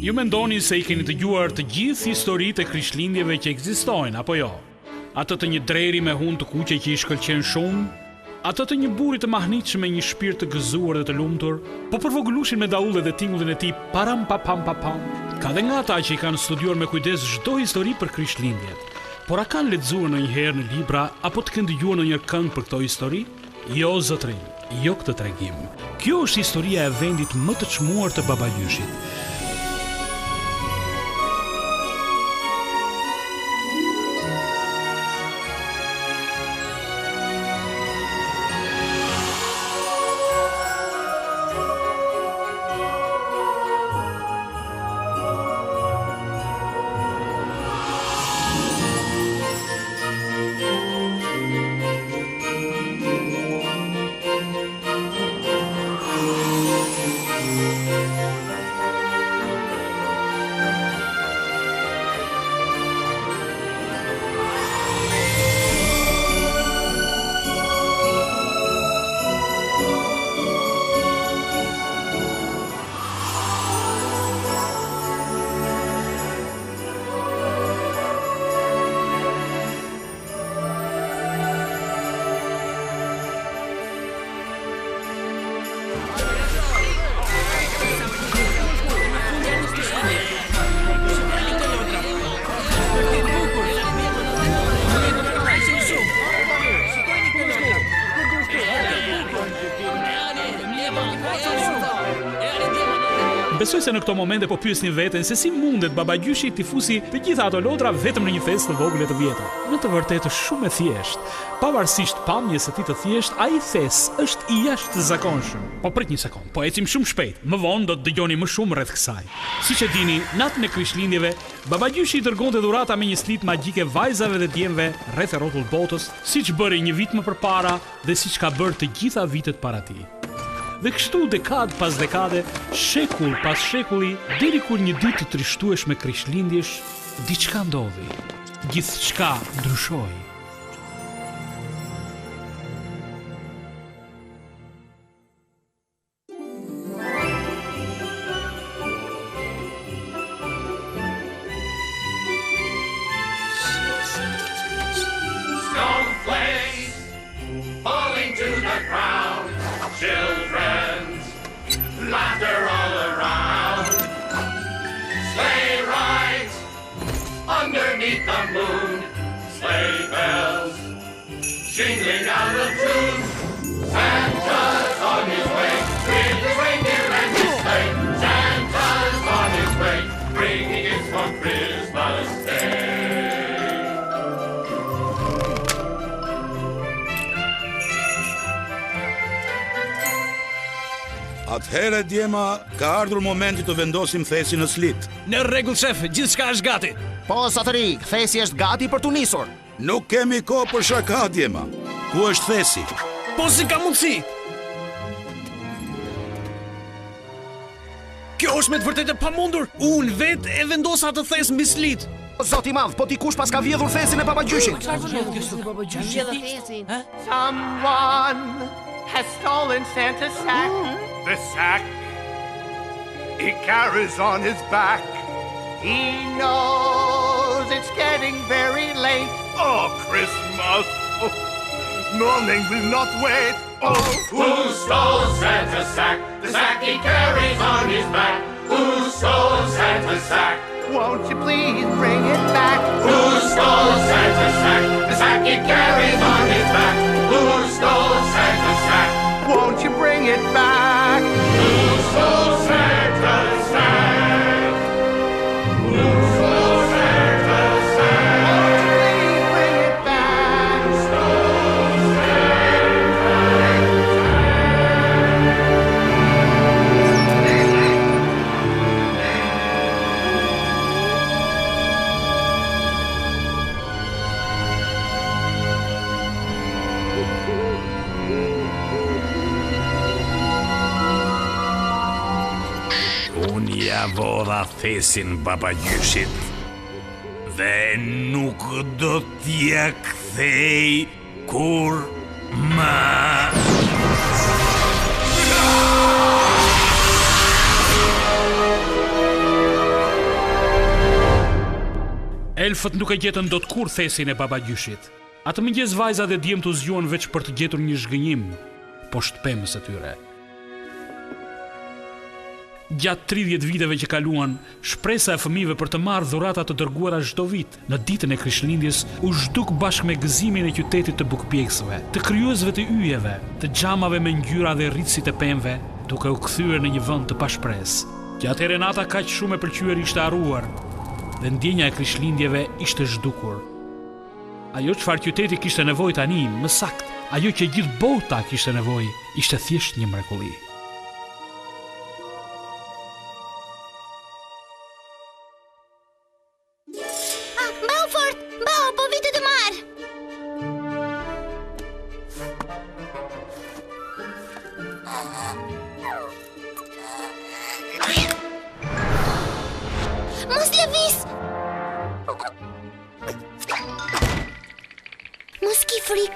Ju mendoni se i keni dëgjuar të gjithë historitë e krishtlindjeve që ekzistojnë, apo jo? Atë të një dreri me hund të kuqe që i shkëlqen shumë, atë të një buri të mahnitshëm me një shpirt të gëzuar dhe të lumtur, po përvogëlushin me daullet dhe tingullin e tij param papam papam. Ka dhe nga ata që i kanë studiuar me kujdes çdo histori për krishtlindjet. Por a kanë lexuar ndonjëherë në libra apo të kanë dëgjuar ndonjë këngë për këto histori? Jo, zotrin, jo këtë tregim. Kjo është historia e vendit më të çmuar të Babajyshit. Besoj se në këto momente po pyesni veten se si mundet Babajyshi t'i fusi të gjitha ato lodra vetëm në një festë të vogël të vjetër. Në të vërtetë shumë e thjeshtë. Pavarësisht pamjes së tij të thjeshtë, ai festë është i jashtëzakonshëm. Po prit një sekond, po ecim shumë shpejt. Më vonë do të dëgjoni më shumë rreth kësaj. Siç e dini, natën e krishtlindjeve, Babajyshi i dërgonte dhurata me një slit magjike vajzave dhe djemve rreth e rrotull botës, siç bëri një vit më përpara dhe siç ka bërë të gjitha vitet para tij. Dhe kështu dekad pas dekade, shekull pas shekulli, deri kur një ditë të trishtueshme krishtlindjesh, diçka ndodhi. Gjithçka ndryshoi. Snowflakes falling to the ground. Children's laughter all around. Sleigh rides underneath the moon. Sleigh bells jingling out of tune. Santa's on his way with his reindeer and his sleigh. Santa's on his way bringing gifts for Christmas Day. Atëherë djema, ka ardhur momenti të vendosim thesin në slit. Në rregull, shef, gjithçka është gati. Po, Satëri, thesi është gati për të nisur. Nuk kemi kohë për shaka, djema. Ku është thesi? Po si ka mundësi? Kjo është me të vërtetë e pamundur. Unë vetë e vendosa atë thes mbi slit. Zoti i madh, po dikush pas ka vjedhur thesin e Babajyshit. Someone has stolen Santa's sack. The sack he carries on his back. He knows it's getting very late. Oh, Christmas! Oh, morning will not wait. Oh, who stole Santa's sack? The sack he carries on his back. Who stole Santa's sack? Won't you please bring it back? Who stole Santa's sack? The sack he carries on his back. Who stole Santa's sack? Won't you bring it back? Who stole Santa's sack? Who stole Santa's sack? Won't you please bring it back? Who stole Santa's Unë ja vodha thesin Babajyshit dhe nuk do t'ja kthej kur më. Elfët nuk e gjetën dot kur thesin e babagjyshit. Atë mëngjes vajza dhe djemtë u zgjuan veç për të gjetur një zhgënjim poshtë pemës së tyre. Gjatë 30 viteve që kaluan, shpresa e fëmijëve për të marrë dhurata të dërguara çdo vit në ditën e Krishtlindjes u zhduk bashkë me gëzimin e qytetit të bukpjeksëve, të krijuesve të yjeve, të xhamave me ngjyra dhe rritësit e pemëve, duke u kthyer në një vend të pashpresë. Që atëherë nata kaq shumë e pëlqyer ishte harruar dhe ndjenja e Krishtlindjeve ishte zhdukur. Ajo çfarë qyteti kishte nevojë tani, më saktë, ajo që gjithë bota kishte nevojë, ishte thjesht një mrekulli. Mbau fort, mbau, po vite të marr. Mos lëviz. Mos ki frik,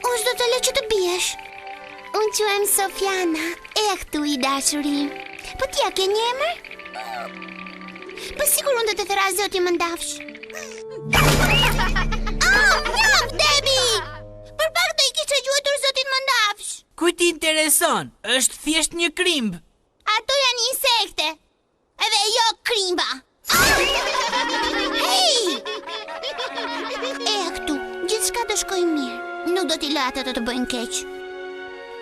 unë s'do të lë që të biesh. Unë quhem Sofiana, e këtu i dashuri. Po t'ja ke një emër? Po sigur unë do të thëra zoti më ndafsh. Njaf, Debi! Për pak do i kishe gjuetur zotin më ndafsh. Kujt i intereson? Është thjesht një krimb. Ato janë insekte. Edhe jo krimba. Hej! E këtu, gjithçka do shkoj mirë. Nuk do t'i lë ata të bëjnë keq.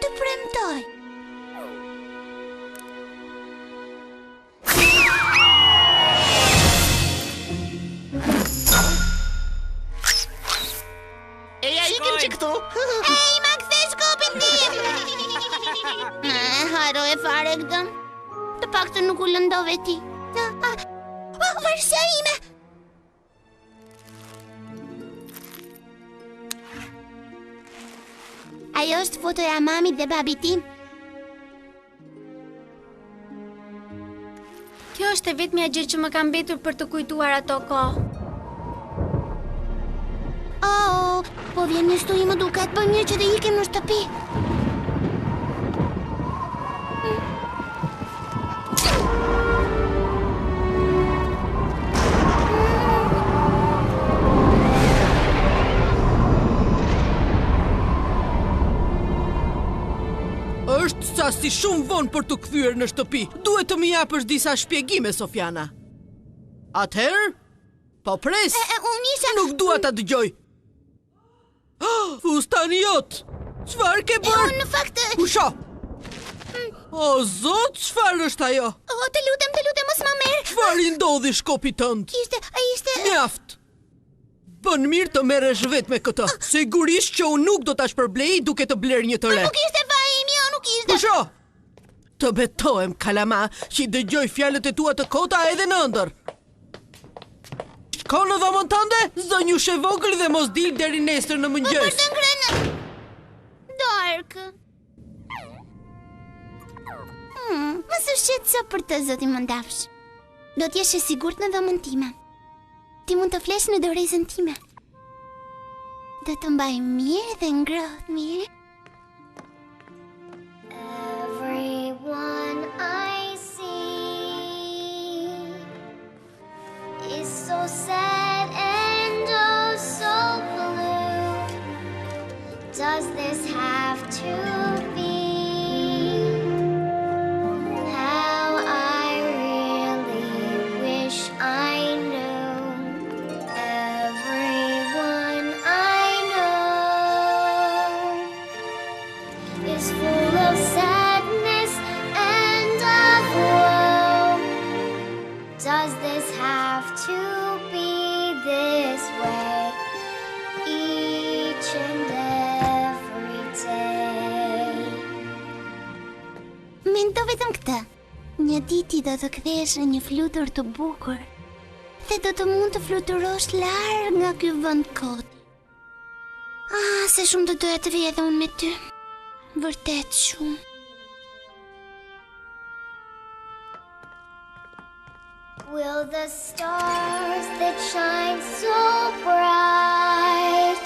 Të premtoj. Eja, ikim që këtu. Ej, ma kthe shkopin tim! Haro e fare këtë. Të pak të nuk u lëndove ti. Varsja ime! Ajo është fotoja mamit dhe babit tim. Kjo është e vetmja gjë që më ka mbetur për të kujtuar ato kohë. Po vjen një sturi më duket, po mirë që të ikim në shtëpi. Është sasi shumë vonë për të kthyer në shtëpi. Duhet të më japësh disa shpjegime, Sofiana. Atëherë, po pres. Unë isha... Nuk dua ta dëgjoj. Fustani jot. Çfarë ke bërë? Unë në fakt... Pusho. O zot, çfarë është ajo? Të lutem, mos ma merr. Çfarë i ndodhi shkopit tënd? Ishte... Mjaft. Bën mirë të merresh vetë me këtë. Sigurisht që unë nuk do ta shpërblej duke të bler një të re. Nuk ishte faji im, jo, nuk ishte. Pusho. Të betohem, kalama, që i dëgjoj fjalët e tua të kota edhe në ëndër. Shko në dhomën tënde, zonjush e vogël dhe mos dil deri nesër në mëngjes. Për të ngrënë... Dark. Mos u shqetëso për të, zoti më ndafsh. Do t'jesh e sigurt në dhomën time. Ti mund të flesh në dorezën time. Do të mbaj mirë dhe ngrohtë mirë. Everyone I see is so sad and oh so blue. Does this have to be? How I really wish I knew. Everyone I know is full of sadness and of woe. Does this have to be this way each and every day? Mendo vetëm këtë. Një ditë ti do të kthehesh në një flutur të bukur dhe do të mund të fluturosh larg nga ky vend kot. Se shumë të doja të vija edhe unë me ty. Vërtet shumë. Will the stars that shine so bright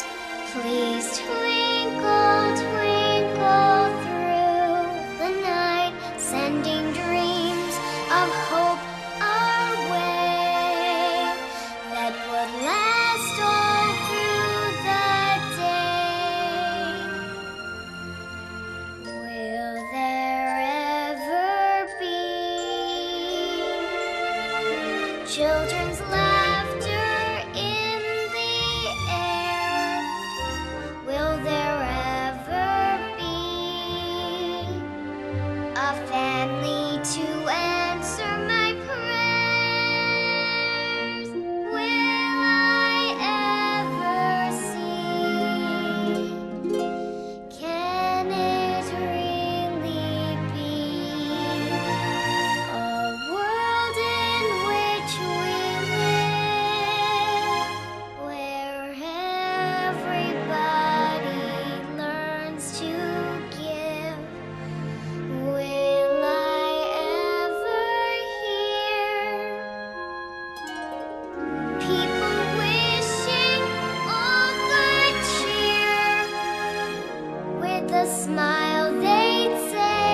please twinkle, twinkle through the night, sending dreams of hope our way that would last Children's laughter in the air. Will there ever be a family to answer my prayers? Will I ever see? Can it really be a world in which we live, where everybody learns to give? Will I ever hear people wishing all good cheer? With a smile they'd say,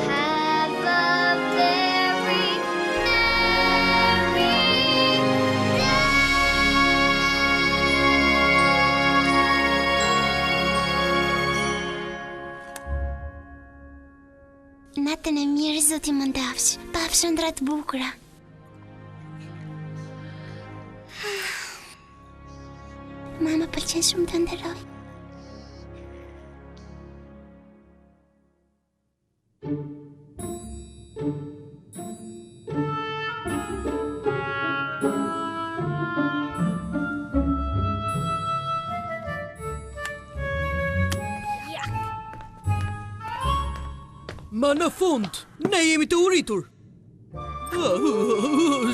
have a very merry day. Natën e mirë, zoti më ndafsh. Pafshën ndra të bukura. Mama pëlqen shumë të nderoj. Ma në fund, ne jemi të uritur.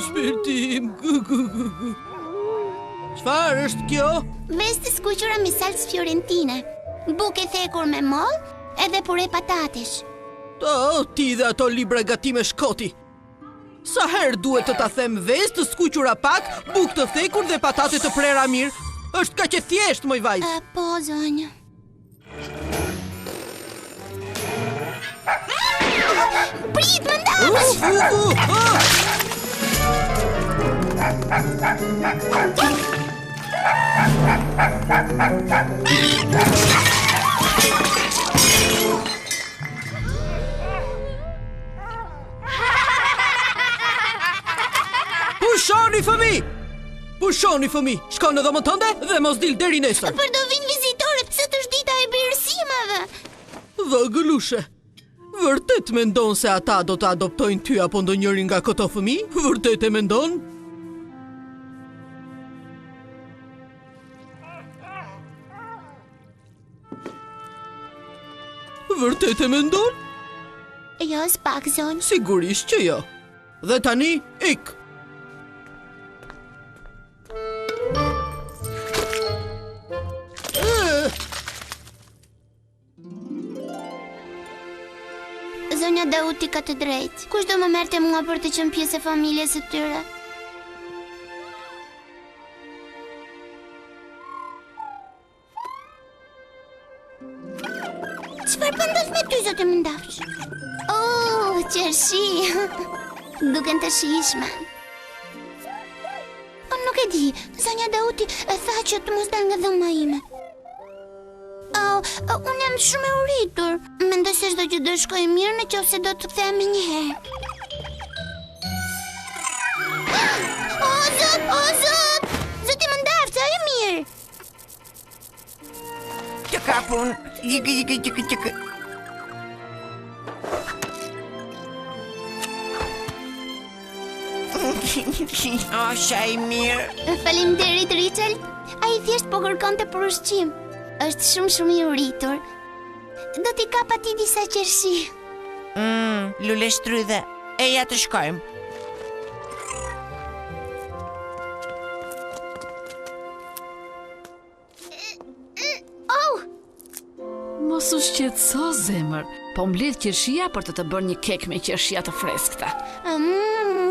Shpirtim. Çfarë është kjo? Ves të skuqura me salcë fiorentine, buke thekur me mollë edhe pure patatesh. Ti dhe ato libra gatime shkoti. Sa herë duhet të ta them ves të skuqura pak, bukë të thekur dhe patate të prera mirë? Është kaq e thjeshtë, moj vajzë. Po, zonjë. Prit, më ndafsh! Pushoni fëmi, shko në dhomën tënde dhe mos dil deri nesër. Për do vinë vizitorët, sot është dita e birësimave. Vëgëlushe, vërtet mendon se ata do të adoptojnë ty apo ndonjërin nga këto fëmi? Vërtet e mendon? Vërtet e mendon? Jo, s'pak, zonjë. Sigurisht që jo. Dhe tani, ik. Zonja Dauti ka të drejtë. Kush do më merrte mua për të qenë pjesë e familjes së tyre? Çfarë po ndodh me ty, zotë më ndafsh? Oh, qershi. Duken të shijshme. Nuk e di, zonja Dauti e tha që të mos dal nga dhoma ime. Unë jam shumë e uritur. Mendoj se çdo gjë do shkoj mirë nëse do të kthehemi një herë. O zot! Zoti më ndafsh, a e mirë? Të kapun. Jikë. Sa i mirë. Faleminderit, Richard. Ai thjesht po kërkonte për ushqim. Është shumë i uritur. Do t'i kap atij disa qershi. Lule shtrydhe. Eja të shkojmë. Mos u shqetëso, zemër. Po mbledh qershia për të bërë një kek me qershia të freskëta.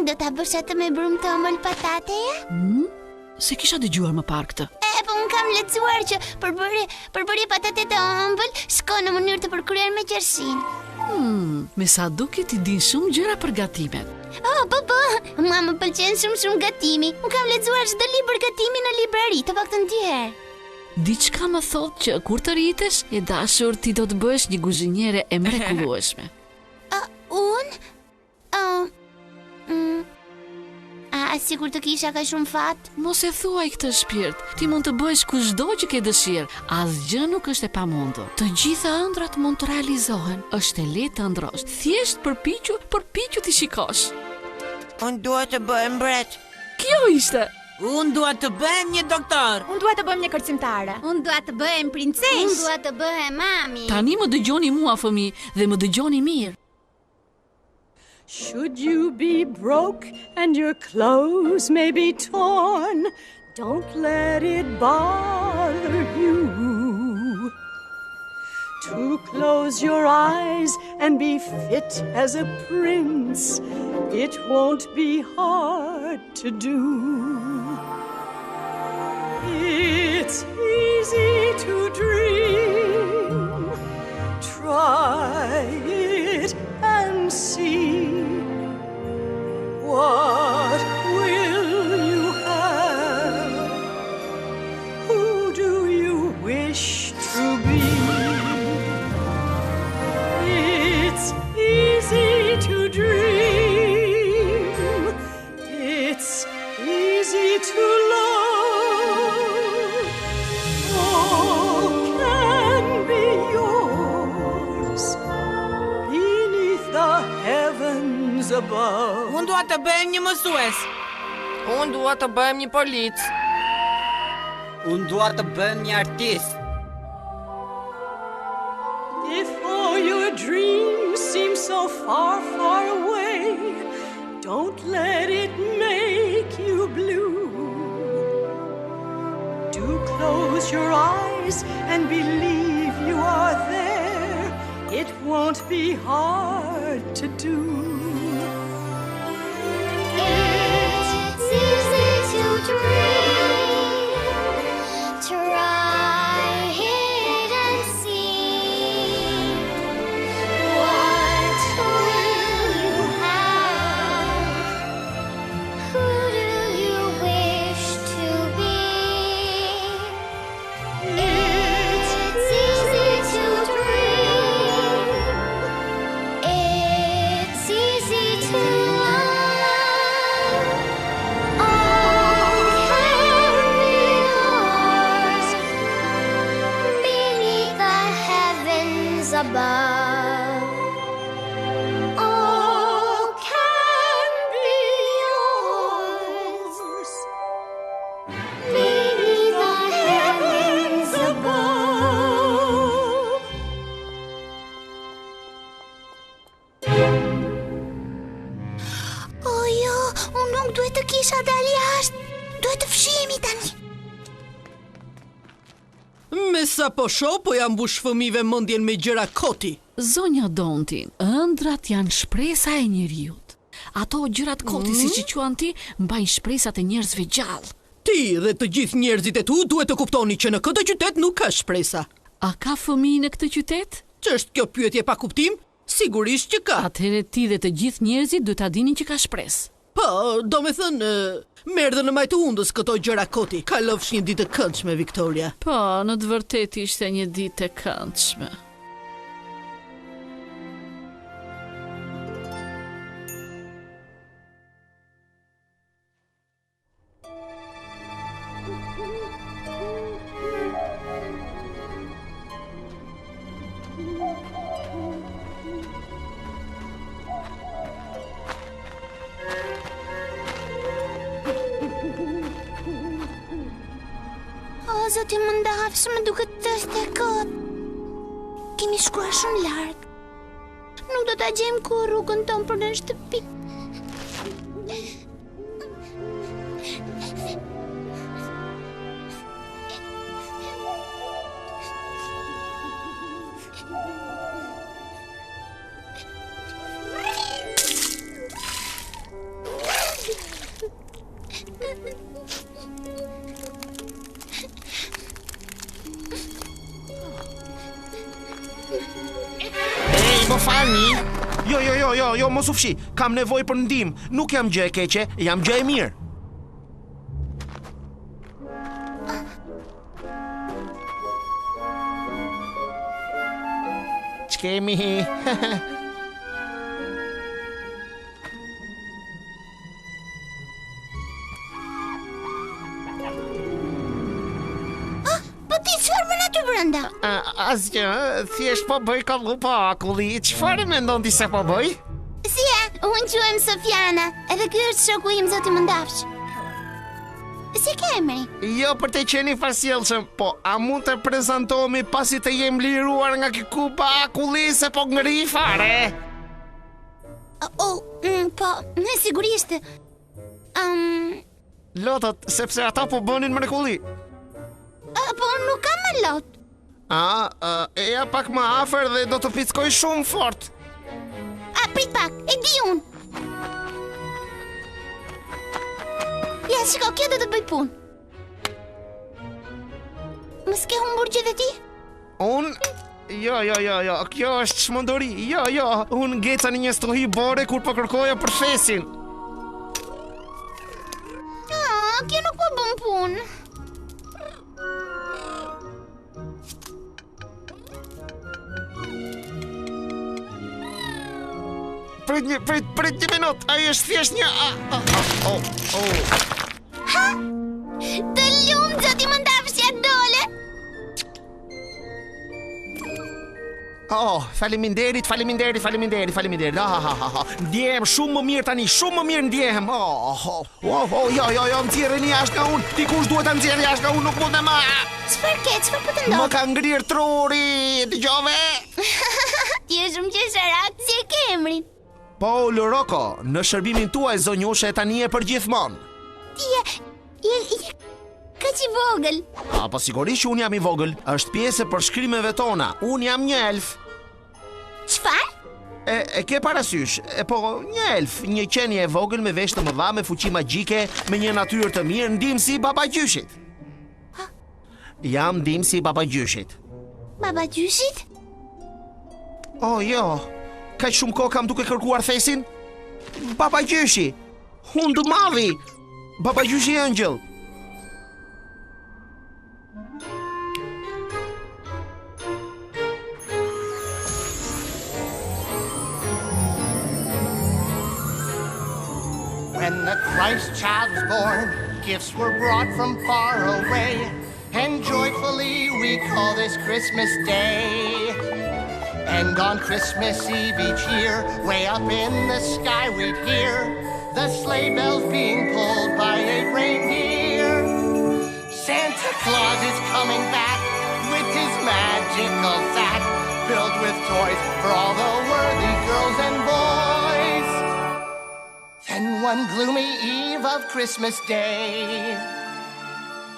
Do ta bësh atë me brumë të ëmbël patateja? Se kisha dëgjuar më parë këtë. Po unë kam lexuar që përbërje patate të ëmbël shkon në mënyrë të përkryer me qershin. Me sa duket i din shumë gjëra për gatimet. Po, mua më pëlqen shumë gatimi. Unë kam lexuar çdo libër gatimi në librari, të paktën 2 herë. Diçka më thot që kur të rritesh, e dashur ti do të bësh një kuzhiniere e mrekullueshme. Unë? sikur të kisha ka shumë fat. Mos e thuaj këtë shpirt. Ti mund të bësh kushdo që ke dëshirë. Asgjë nuk është e pamundur. Të gjitha ëndrat mund të realizohen. Është e lehtë të ëndrosh. Thjesht përpiqu ti shikosh. Unë dua të bëhem mbret. Kjo ishte. Unë dua të bëhem një doktor. Unë dua të bëhem një kërcimtare. Unë dua të bëhem princesh. Unë dua të bëhem mami. Tani më dëgjoni mua, fëmijë, dhe më dëgjoni mirë. Should you be broke and your clothes may be torn, don't let it bother you. To close your eyes and be fit as a prince, it won't be hard to do. It's easy to dream. Try it and see. What will you have? Who do you wish to be? It's easy to dream. It's easy to love. All can be yours beneath the heavens above. Unë dua të bëhem një mësues. Unë dua të bëhem një polic. Unë dua të bëhem një artist. If all your dreams seem so far, far away, don't let it make you blue. Do close your eyes and believe you are there. It won't be hard to do. It's easy to dream. Try it and see. What will you have? Who do you wish to be? It's easy to dream. It's easy to love. All can be yours beneath the heavens above. All can be yours beneath the heavens above. O jo, unë nuk duhet të kisha dalë jashtë. Duhet të fshihemi tani. Me sa po shoh, po ja mbush fëmijëve mendjen me gjëra koti. Zonja Dontin, ëndrat janë shpresa e njeriut. Ato gjërat koti, siç i quan ti, mbajnë shpresat e njerëzve gjallë. Ti dhe të gjithë njerëzit e tu duhet të kuptoni që në këtë qytet nuk ka shpresa. A ka fëmijë në këtë qytet? Ç'është kjo pyetje pa kuptim? Sigurisht që ka. Atëherë ti dhe të gjithë njerëzit duhet ta dinin që ka shpresë. Po, do me thënë, merë dhe në majtë undës këto gjëra koti. Kalofsh një ditë të këndshme, Victoria. Po, në të vërtetë ishte një ditë e këndshme. O, zoti më ndafsh, më duket të është e kot. Kemi shkuar shumë larg. Nuk do ta gjejmë kur rrugën tonë për në shtëpi. Më falni. Jo, mos u fshi. Kam nevojë për ndihmë. Nuk jam gjë e keqe, jam gjë e mirë. Ç'kemi? Asgjë, thjesht po bëj kallu pa akulli. Çfarë mendon ti se po bëj? Si e, unë quhem Sofiana, edhe ky është shoku im zoti Mëndafsh. Si ke emri? Jo për të qenë i fasjellshëm, po a mund të prezantohemi pasi të jem liruar nga ky kupa akulli se po ngri fare? Po, sigurisht. Lotët, sepse ata po bënin mrekulli. Po nuk kam më lot. Eja pak më afër dhe do të pickoj shumë fort. Prit pak, e di unë. Ja, shiko, kjo do të bëj punë. Më s'ke humbur gjë dhe ti? Unë? Jo, kjo është çmenduri. Jo, unë ngeca në një strohi bore kur po kërkoja për fesin. Kjo nuk po bën punë. Prit një minut, ai është thjesht një... Ha! Të lumë, zoti Mëndafsh ja dole! Faleminderit. Ndjehem shumë më mirë tani, shumë më mirë ndjehem. Jo, më nxjerrni jashtë nga unë. Dikush duhet ta nxjerrë jashtë nga unë, nuk mund të më. Çfarë po të ndodh? Më ka ngrirë truri, dëgjove? Ti je shumë qesharak, si e ke emrin? Paul Rocco, në shërbimin tuaj zonjushe tani e përgjithmonë. Ti je kaq i vogël. Po sigurisht që unë jam i vogël, është pjesë e përshkrimeve tona. Unë jam një elf. Çfarë? E ke parasysh? Po, një elf, një qenie e vogël me veshë të mëdha, me fuqi magjike, me një natyrë të mirë, ndihmësi i babagjyshit. Jam ndihmësi i babagjyshit. Babagjyshit? Jo. Kaq shumë kohë kam duke kërkuar thesin? Babagjyshi, hundë madhi, babagjyshi Angel. When the Christ child was born, gifts were brought from far away, and joyfully we call this Christmas Day. And on Christmas Eve each year, way up in the sky we'd hear the sleigh bells being pulled by 8 reindeer. Santa Claus is coming back with his magical sack, filled with toys for all the worthy girls and boys. Then one gloomy eve of Christmas Day,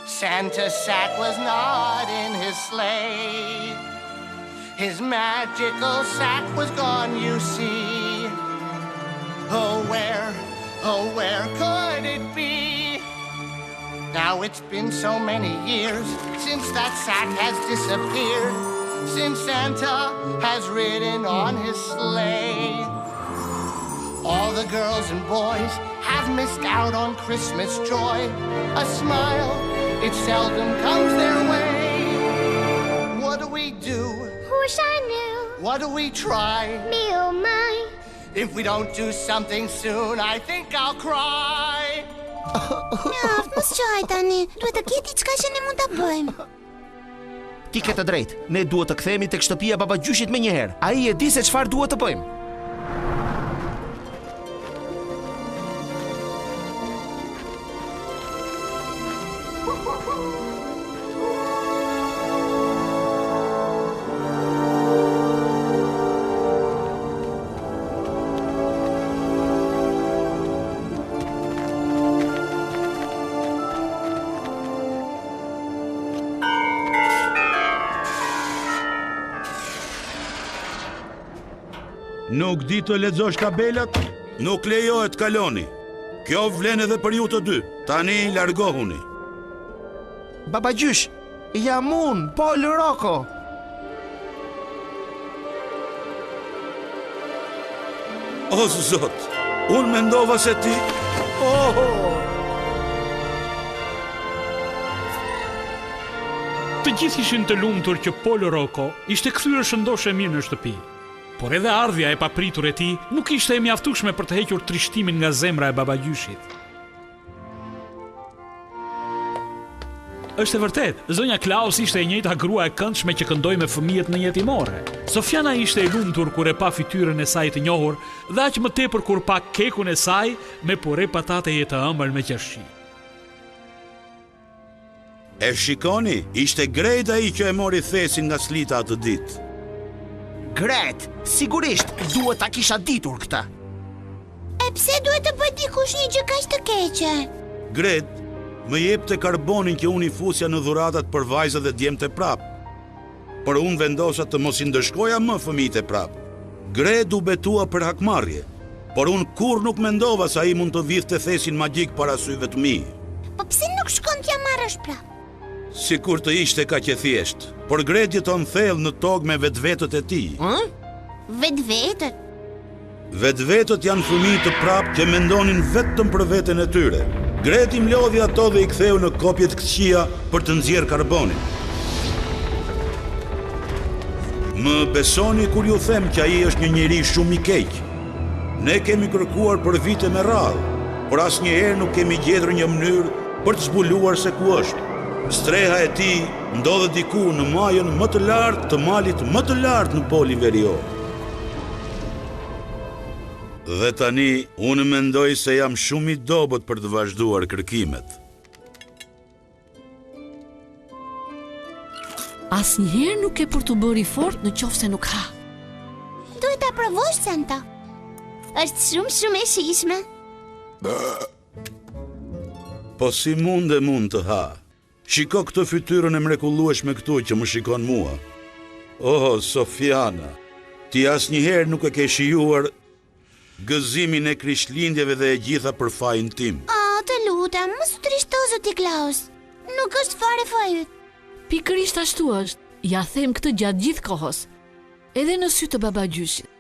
Santa's sack was not in his sleigh. His magical sack was gone, you see. Oh, where could it be? Now it's been so many years since that sack has disappeared, since Santa has ridden on his sleigh. All the girls and boys have missed out on Christmas joy. A smile, it seldom comes their way. What do we do? Wish I knew. What do we try? Me oh my. If we don't do something soon, I think I'll cry. Mos qaj tani, duhet të keti diçka që ne mund ta bëjmë. Ti ke të drejtë, ne duhet të kthehemi tek shtëpia e babagjyshit menjëherë. Ai e di se çfarë duhet të bëjmë. Nuk di të lexosh tabelat, nuk lejohet kaloni. Kjo vlen edhe për ju të dy. Tani largohuni. Babagjysh, jam unë, Paul Rocco. O Zot, unë mendova se ti... Të gjithë ishin të lumtur që Paul Rocco ishte kthyer shëndoshë mirë në shtëpi. Por edhe ardhja e papritur e tij nuk ishte e mjaftueshme për të hequr trishtimin nga zemra e babagjyshit. Është e vërtet, zonja Klaus ishte e njëjta grua e këndshme që këndoi me fëmijët në jetimore. Sofiana ishte e lumtur kur e pa fytyrën e saj të njohur, dhe aq më tepër kur pa kekun e saj me pure patate të ëmbël me qershi. E shikoni, ishte Gret ai që e mori thesin nga Slita atë ditë. Gret, sigurisht, duhet ta kisha ditur këtë. E pse duhet të bëj dikush një gjë kaq të keqe? Gret, më jepte karbonin që unë i fusja në dhuratat për vajzat dhe djemtë prap. Por unë vendosa të mos i ndëshkoja më fëmijët e prap. Gret u betua për hakmarrje, por unë kur nuk mendova se ai mund të vidhte thesin magjik para syve të mi. Po pse nuk shkon t'ja marrësh prap? Sikur të ishte kaq e thjesht, por Gret jeton thellë në tokë me vetvetët e tij. Vetvetët? Vetvetët janë fëmijë të prap që mendonin vetëm për veten e tyre. Gret i mlodhi ato dhe i ktheu në kopjet këqija për të nxjerrë karbonin. Më besoni kur ju them që ai është një njeri shumë i keq. Ne kemi kërkuar për vite me radhë, por asnjëherë nuk kemi gjetur një mënyrë për të zbuluar se ku është. Streha e tij ndodhet diku në majën më të lartë të malit më të lartë në polin verior. Dhe tani, unë mendoj se jam shumë i dobët për të vazhduar kërkimet. Asnjëherë nuk e për të bëri fort në qoftë se nuk ha. Duhet ta provosh, Santa. Është shumë e shijshme. Po si mund të ha? Shiko këtë fytyrën e mrekullueshme këtu që më shikon mua. Oh, Sofiana, ti asnjëherë nuk e ke shijuar gëzimin e Krishtlindjeve dhe e gjitha për fajin tim. Të lutem, mos u trishto, zoti Klaus. Nuk është fare faji yt. Pikërisht ashtu është. Ja them këtë gjatë gjithë kohës, edhe në sy të babagjyshit.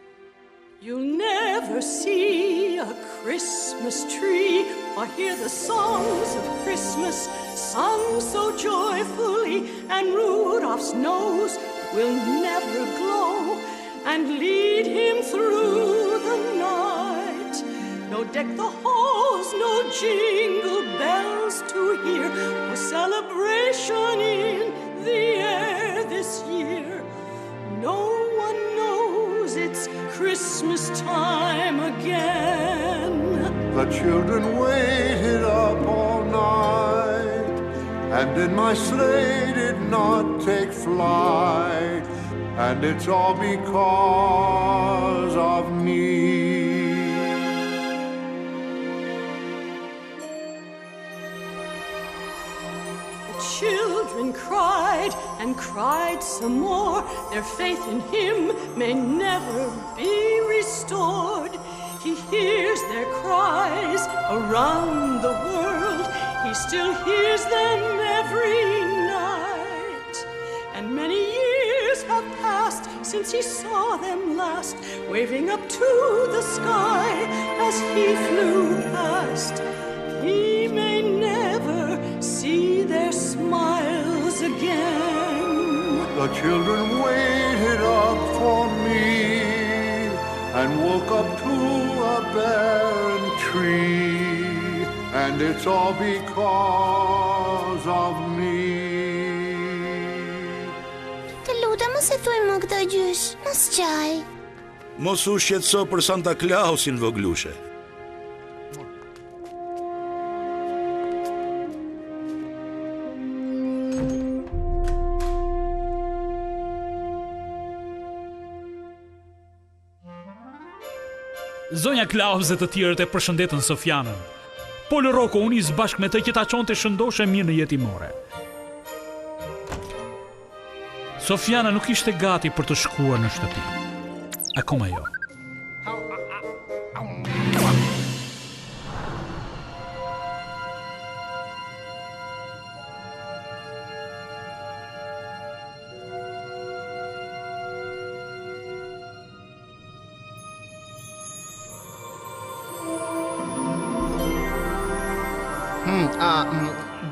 You'll never see a Christmas tree or hear the songs of Christmas sung so joyfully, and Rudolph's nose will never glow and lead him through the night. No deck the halls, no jingle bells to hear, no celebration in the air this year. No one knows it's Christmas time again. The children waited up all night, and in my sleigh did not take flight, and it's all because of me. Children cried and cried some more. Their faith in him may never be restored. He hears their cries around the world. He still hears them every night. And many years have passed since he saw them last, waving up to the sky as he flew past. He may never see their smiles again. The children waited up for me and woke up to a barren tree, and it's all because of me. Të lutem, mos e thuaj më këtë gjysh, mos qaj. Mos u shqetëso për Santa Clausin, voglushe. Zonja Klaus dhe të tjerët e përshëndetën Sofianën. Pol Roko u nis bashkë me të që ta çonte shëndoshe mirë në jetimore. Sofiana nuk ishte gati për të shkuar në shtëpi. Akoma jo.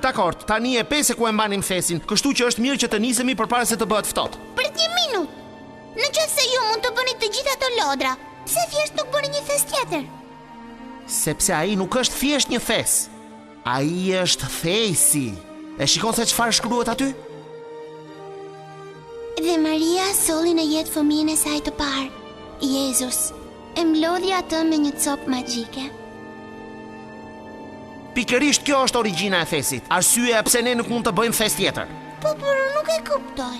Dakor, tani e pese ku e mbanim thesin, kështu që është mirë që të nisemi përpara se të bëhet ftohtë. Për 1 minutë. Në qoftë se ju mund të bëni të gjitha ato lodra, pse thjesht nuk bëni një thes tjetër? Sepse ai nuk është thjesht një thes. Ai është thesi. E shikon se çfarë shkruhet aty? Dhe Maria solli në jetë fëmijën e saj të parë, Jezus. E mlodhi atë me një copë magjike. Pikërisht kjo është origjina e thesit. Arsyeja pse ne nuk mund të bëjmë thes tjetër. Po, por nuk e kuptoj.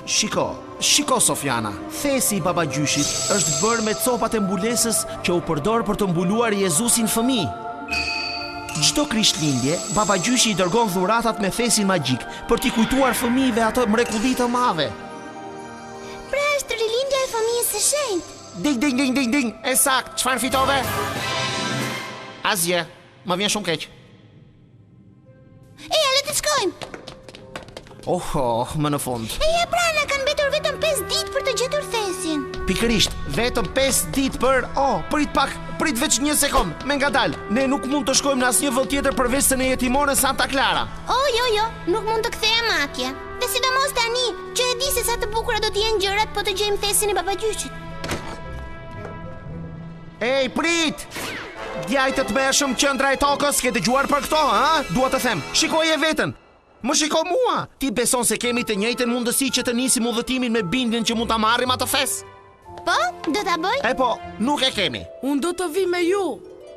Shiko Sofiana, thesi I babagjyshit është bërë me copat e mbulesës që u përdor për të mbuluar Jezusin fëmijë. Çdo Krishtlindje, babagjyshi I dërgon dhuratat me thesin magjik për t'i kujtuar fëmijëve ato mrekulli të madhe. Pra është rilindja e fëmijës së shenjtë. Ding, e sakt, çfarë fitove? Asgjë, më vjen shumë keq. Le të shkojmë. Më në fund. Pra, na kanë mbetur vetëm 5 ditë për të gjetur thesin. Pikërisht, vetëm 5 ditë për... prit veç një sekond, me ngadalë. Ne nuk mund të shkojmë në asnjë vend tjetër përveç se në jetimore Santa Clara. Jo, nuk mund të kthehem atje. Dhe sidomos tani, që e di se sa të bukura do të jenë gjërat po të gjejmë thesin e babagjyshit. Ej, prit! Djajtë të mëshëm qendra e tokës, ke dëgjuar për këto, ha? Dua të them, shikoje veten. Më shiko mua. Ti beson se kemi të njëjtën mundësi që të nisim udhëtimin me bindjen që mund ta marrim atë fes? Po, do ta bëj? Po, nuk e kemi. Unë do të vi me ju.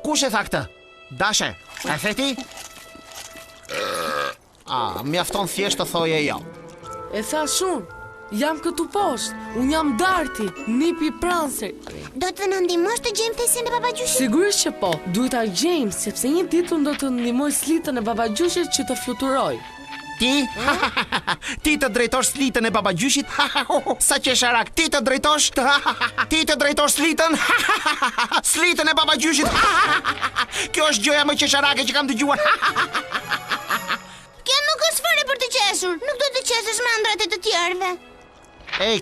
Kush e tha këtë? Dashe, e the ti? Mjafton thjesht të thoje jo. E thash unë. Jam këtu poshtë. Unë jam Darti, nipi pranser. Do të na ndihmosh të gjejmë thesin e babagjyshit? Sigurisht që po. Duhet ta gjejmë sepse një ditë unë do të ndihmoj slitën e babagjyshit që të fluturoj. Ti? Ti të drejtosh slitën e babagjyshit? Sa qesharak, ti të drejtosh? Ti të drejtosh slitën? Slitën e babagjyshit? Kjo është gjëja më qesharake që kam dëgjuar. Kjo nuk është fare për të qeshur. Nuk do të qeshësh me ëndrat e të tjerëve.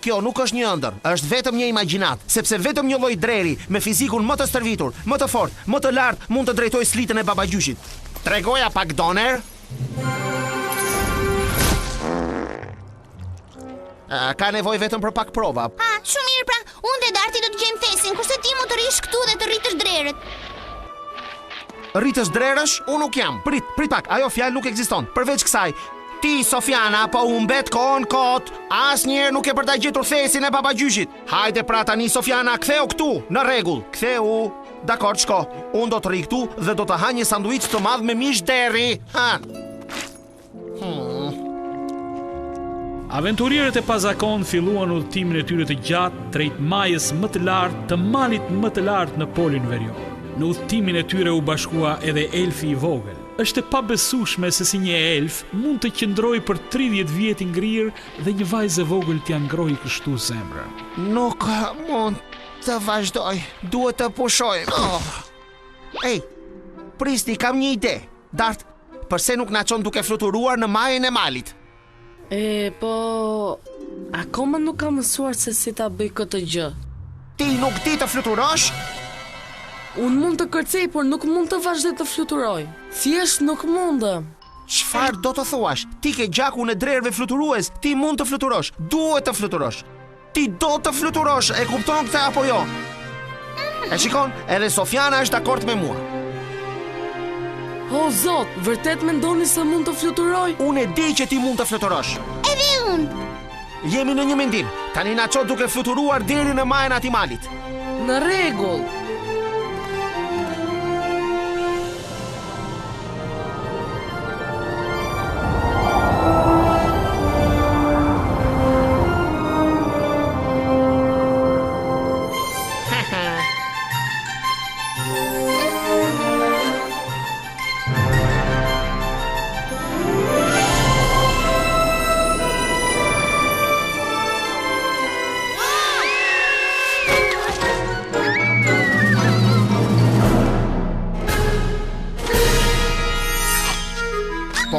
Kjo nuk është një ëndër, është vetëm një imagjinat, sepse vetëm një lloj dreri me fizikun më të stërvitur, më të fortë, më të lartë mund të drejtojë slitën e babagjyshit. Tregoja pak doner. Ka nevojë vetëm për pak prova. Shumë mirë, pra, unë dhe Darti do të gjejmë thesin, kurse ti mund të rish këtu dhe të rritësh drerët. Rritësh drerësh? Unë nuk jam. Prit pak, ajo fjalë nuk ekziston. Përveç kësaj, ti, Sofiana, po u mbet kohën kot. Asnjëherë nuk e për ta gjetur thesin e babagjyshit. Hajde pra tani, Sofiana, ktheu këtu, në rregull. Ktheu. Dakor, shko. Unë do të rri këtu dhe do të ha një sanduiç të madh me mish deri. Aventurierët e pazakon filluan udhëtimin e tyre të gjatë drejt majës më të lartë të malit më të lartë në polin verior. Në udhëtimin e tyre u bashkua edhe elfi I vogël. Është e pabesueshme se si një elf mund të qëndrojë për 30 vjet I ngrirë dhe një vajzë e vogël t'ia ngrohë kështu zemrën. Nuk mund të vazhdoj. Duhet të pushoj. Ej, pristi, kam një ide. Dart, përse nuk na çon duke fluturuar në majën e malit? Po... akoma nuk kam mësuar se si ta bëj këtë gjë. Ti nuk di të fluturosh? Unë mund të kërcej, por nuk mund të vazhdoj të fluturoj. Thjesht nuk mundëm. Çfarë do të thuash? Ti ke gjakun e drerëve fluturues. Ti mund të fluturosh. Duhet të fluturosh. Ti do të fluturosh. E kupton këtë apo jo? E shikon, edhe Sofiana është dakord me mua. O Zot, vërtet mendoni se mund të fluturoj? Unë e di që ti mund të fluturosh. Edhe unë. Jemi në një mendim. Tani na çon duke fluturuar deri në majën e atij malit. Në rregull.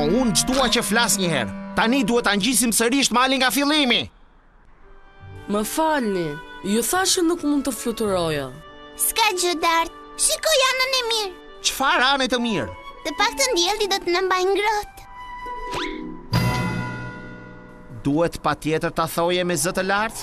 Unë ç'dua që flas një herë. Tani duhet ta ngjisim sërish malin nga fillimi. Më falni, ju thashë nuk mund të fluturoja. S'ka gjë, Dart. Shikoj anën e mirë. Çfarë anë të mirë? Të paktën dielli do të na mbajë ngrohtë. Duhet patjetër ta thoje me zë të lartë?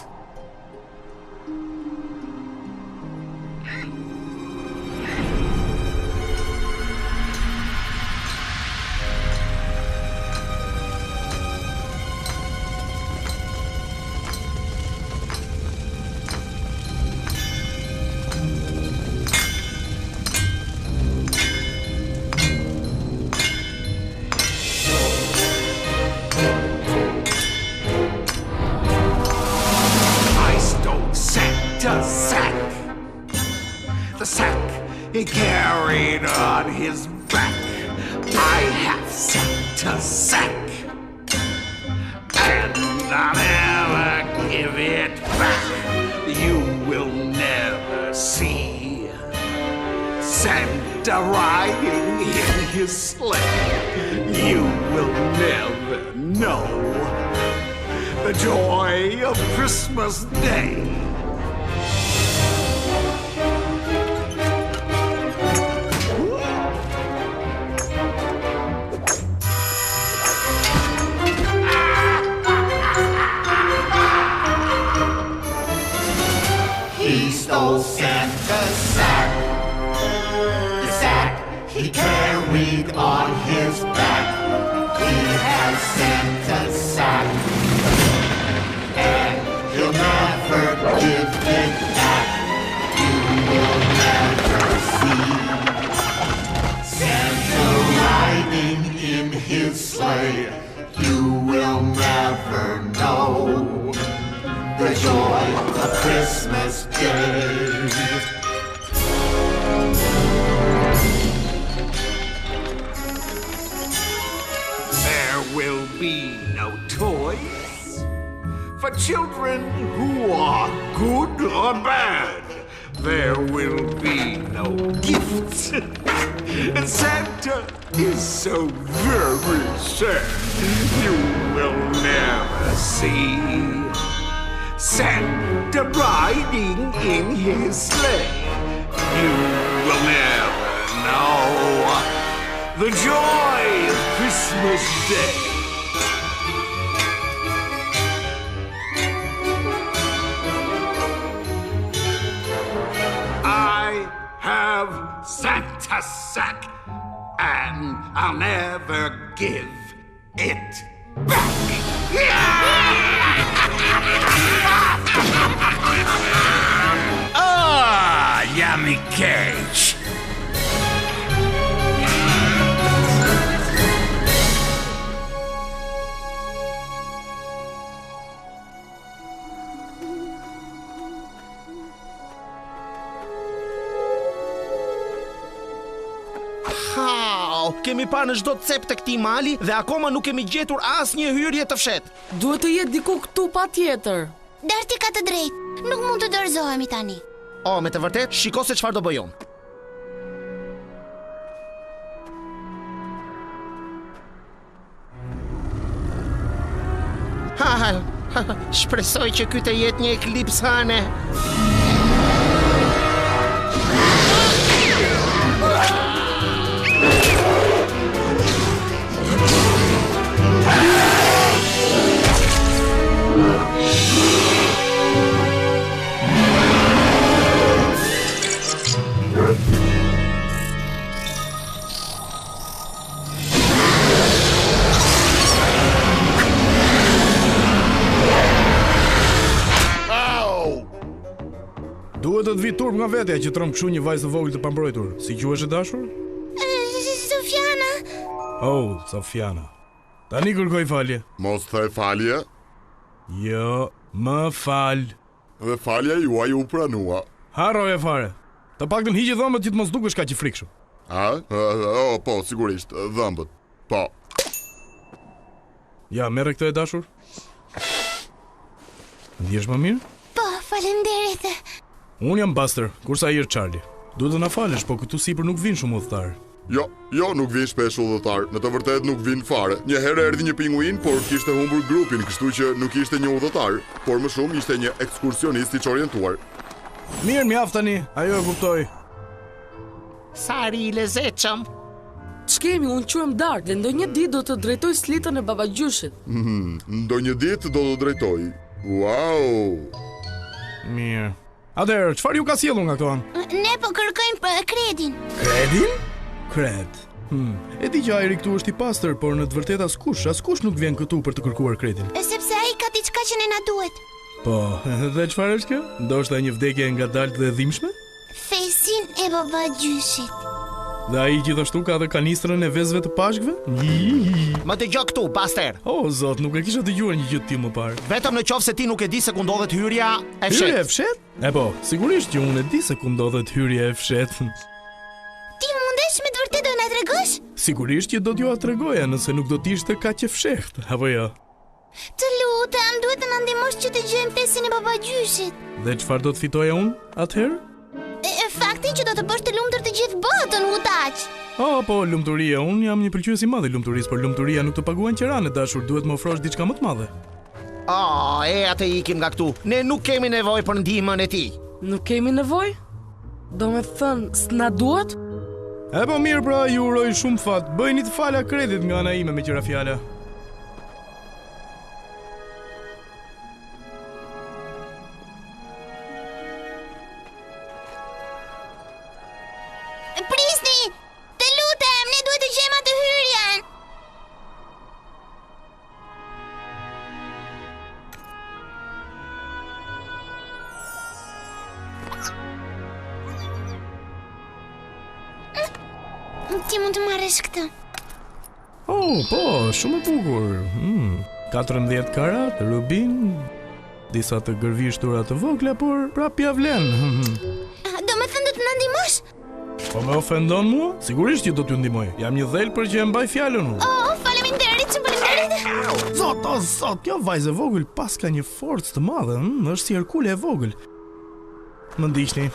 Santa's sack. The sack he carried on his back. I have Santa's sack, and I'll never give it back. You will never see Santa riding in his sleigh. You will never know the joy of Christmas Day. He stole Santa's sack, the sack he carried on his back. He has Santa's sack, and he'll never give it back. You will never see Santa riding in his sleigh. You will never know the joy of Christmas Day. There will be no toys for children who are good or bad. There will be no gifts. And Santa is so very sad. You will never see Santa riding in his sleigh. You will never know the joy of Christmas Day. I have Santa's sack, and I'll never give it back. Ah, Yummy Cage. Kemi parë në çdo cep të këtij mali dhe akoma nuk kemi gjetur asnjë hyrje të fshet. Duhet të jetë diku këtu patjetër. Darti ka të drejtë. Nuk mund të dorëzohemi tani. Me të vërtet, shiko se çfarë do bëjon. Shpresoj që ky të jetë një eklips hane. Duhet të vi turp nga vetja që tromp kshu një vajzë të vogël të pambrojtur. Si quhesh e dashur? Sofiana. Oh, Sofiana. Tani kërkoj falje. Mos thaj falje? Jo, më fal. Dhe falja juaj u pranua. Harroje fare. Të paktën hiqe dhëmbët që të mos dukesh kaq i frikshëm. Po, sigurisht, dhëmbët. Po. Ja, merre këtë e dashur. Ndihesh më mirë? Po, faleminderit. Unë jam Buster, kurse ai është Charlie. Duhet të na falësh, po këtu sipër nuk vin shumë udhëtar. Jo, nuk vin shpesh udhëtar. Në të vërtetë nuk vin fare. Një herë erdhi një pinguin, por kishte humbur grupin, kështu që nuk ishte një udhëtar, por më shumë ishte një ekskursionist i orientuar. Mirë, mjaft tani, ajo e kuptoj. Sa i lezetshëm. Ç'kemi, unë quhem Dark dhe ndonjë ditë do të drejtoj slitën e babagjyshit. Ndonjë ditë do të drejtoj. Wow! Mirë. Atëherë, çfarë ju ka sjellur nga këto anë? Ne po kërkojmë kredin. Kredin? Kred. E di që ajri këtu është i pastër, por në të vërtetë askush nuk vjen këtu për të kërkuar kredin. Sepse ai ka diçka që ne na duhet. Po, dhe çfarë është kjo? Ndoshta një vdekje ngadaltë dhe dhimbshme? Fesin e babagjyshit. Dhe ai gjithashtu ka dhe kanistrën e vezëve të pashkëve? Më dëgjoj këtu, Buster. O, zot, nuk e kisha dëgjuar një gjë të tillë më parë. Vetëm në qoftë se ti nuk e di se ku ndodhet hyrja e fshet. Hyrja e fshet? E po, sigurisht që unë e di se ku ndodhet hyrja e fshet. Ti mundesh me të vërtetë na tregosh? Sigurisht që do t'ju a tregoja nëse nuk do t'ishte kaq e fshehtë, apo jo? Të lutem, duhet të na ndihmosh që të gjejmë festin e babagjyshit. Dhe çfarë do të fitoja unë atëherë? Faktin që do të bësh të lumtur të gjithë botën, Hutaq. Po, lumturia, unë jam një pëlqyes i madh i lumturisë, por lumturia nuk të paguan qeranë, dashur, duhet më ofrosh diçka më të madhe. Atë ikim nga këtu. Ne nuk kemi nevojë për ndihmën e tij. Nuk kemi nevojë? Do me thënë, s'na duhet? Po mirë pra, ju uroj shumë fat. Bëjni të fala kredit nga ana ime me qira fjala. Prisni! Të lutem, ne duhet të gjejmë atë hyrjen. Ti mund të marrësh këtë. Po, shumë e bukur. 14 karat, rubin, disa të gërvishtura të vogla, por prap ja vlen. Do me thënë do të na ndihmosh? Po me ofendon mua? Sigurisht që do t'ju ndihmoj. Jam një dhel për që e mbaj fjalën unë. Faleminderit, faleminderit. Zot, kjo vajzë e vogël pas ka një forcë të madhe, është si Herkule e vogël. Më ndiqni.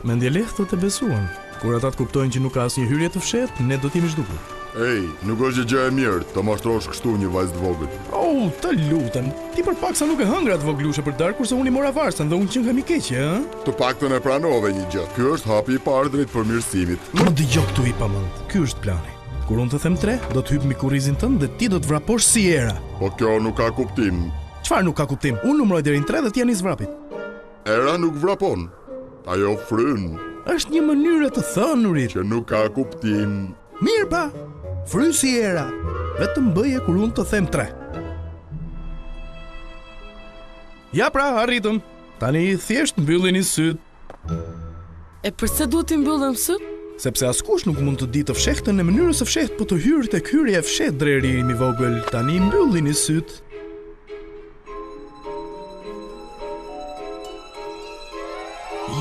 Mendje lehtë të besuan. Kur ata të kuptojnë që nuk ka asnjë hyrje të fshehtë, ne do t'jemi zhdukur. Nuk është gjë e mirë të mashtrosh kështu një vajzë të vogël. Të lutem. Ti përpaksa nuk e hëngra të voglushe për darkë, kurse unë i mora varsen dhe unë që nga mi keqe, Të paktën e pranove një gjë. Ky është hapi i parë drejt përmirësimit. Më dëgjoj këtu i pamend. Ky është plani. Kur unë të them 3, do të hyp mi kurrizin tënd dhe ti do të vraposh si era. Po kjo nuk ka kuptim. Çfarë nuk ka kuptim? Unë numëroj deri në 3 dhe ti janë vrapit. Era nuk vrapon. Ajo fryn. Është një mënyrë të thënurit që nuk ka kuptim. Mirë pa. Fry si era. Vetëm bëje kur unë të them 3. Ja pra, arritëm. Tani thjesht mbyllini syt. E përse duhet t'i mbyllim syt? Sepse askush nuk mund të di të fshehtën në mënyrës së fshehtë, po të hyrë tek hyrja e fshehtë dreri i vogël. Tani mbyllini syt.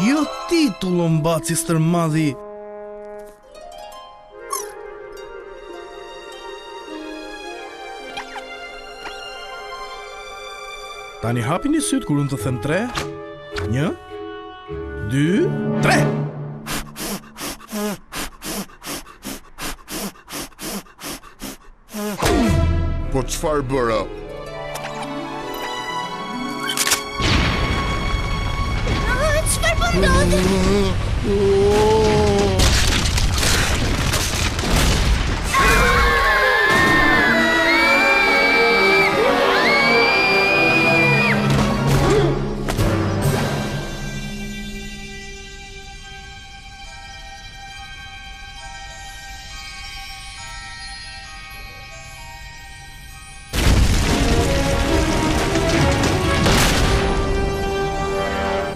Jo titull mbaci stërmadhi. Tani hapini syt kur unë të them 3. 1, 2, 3. Po çfarë bëra? Çfarë po ndodh?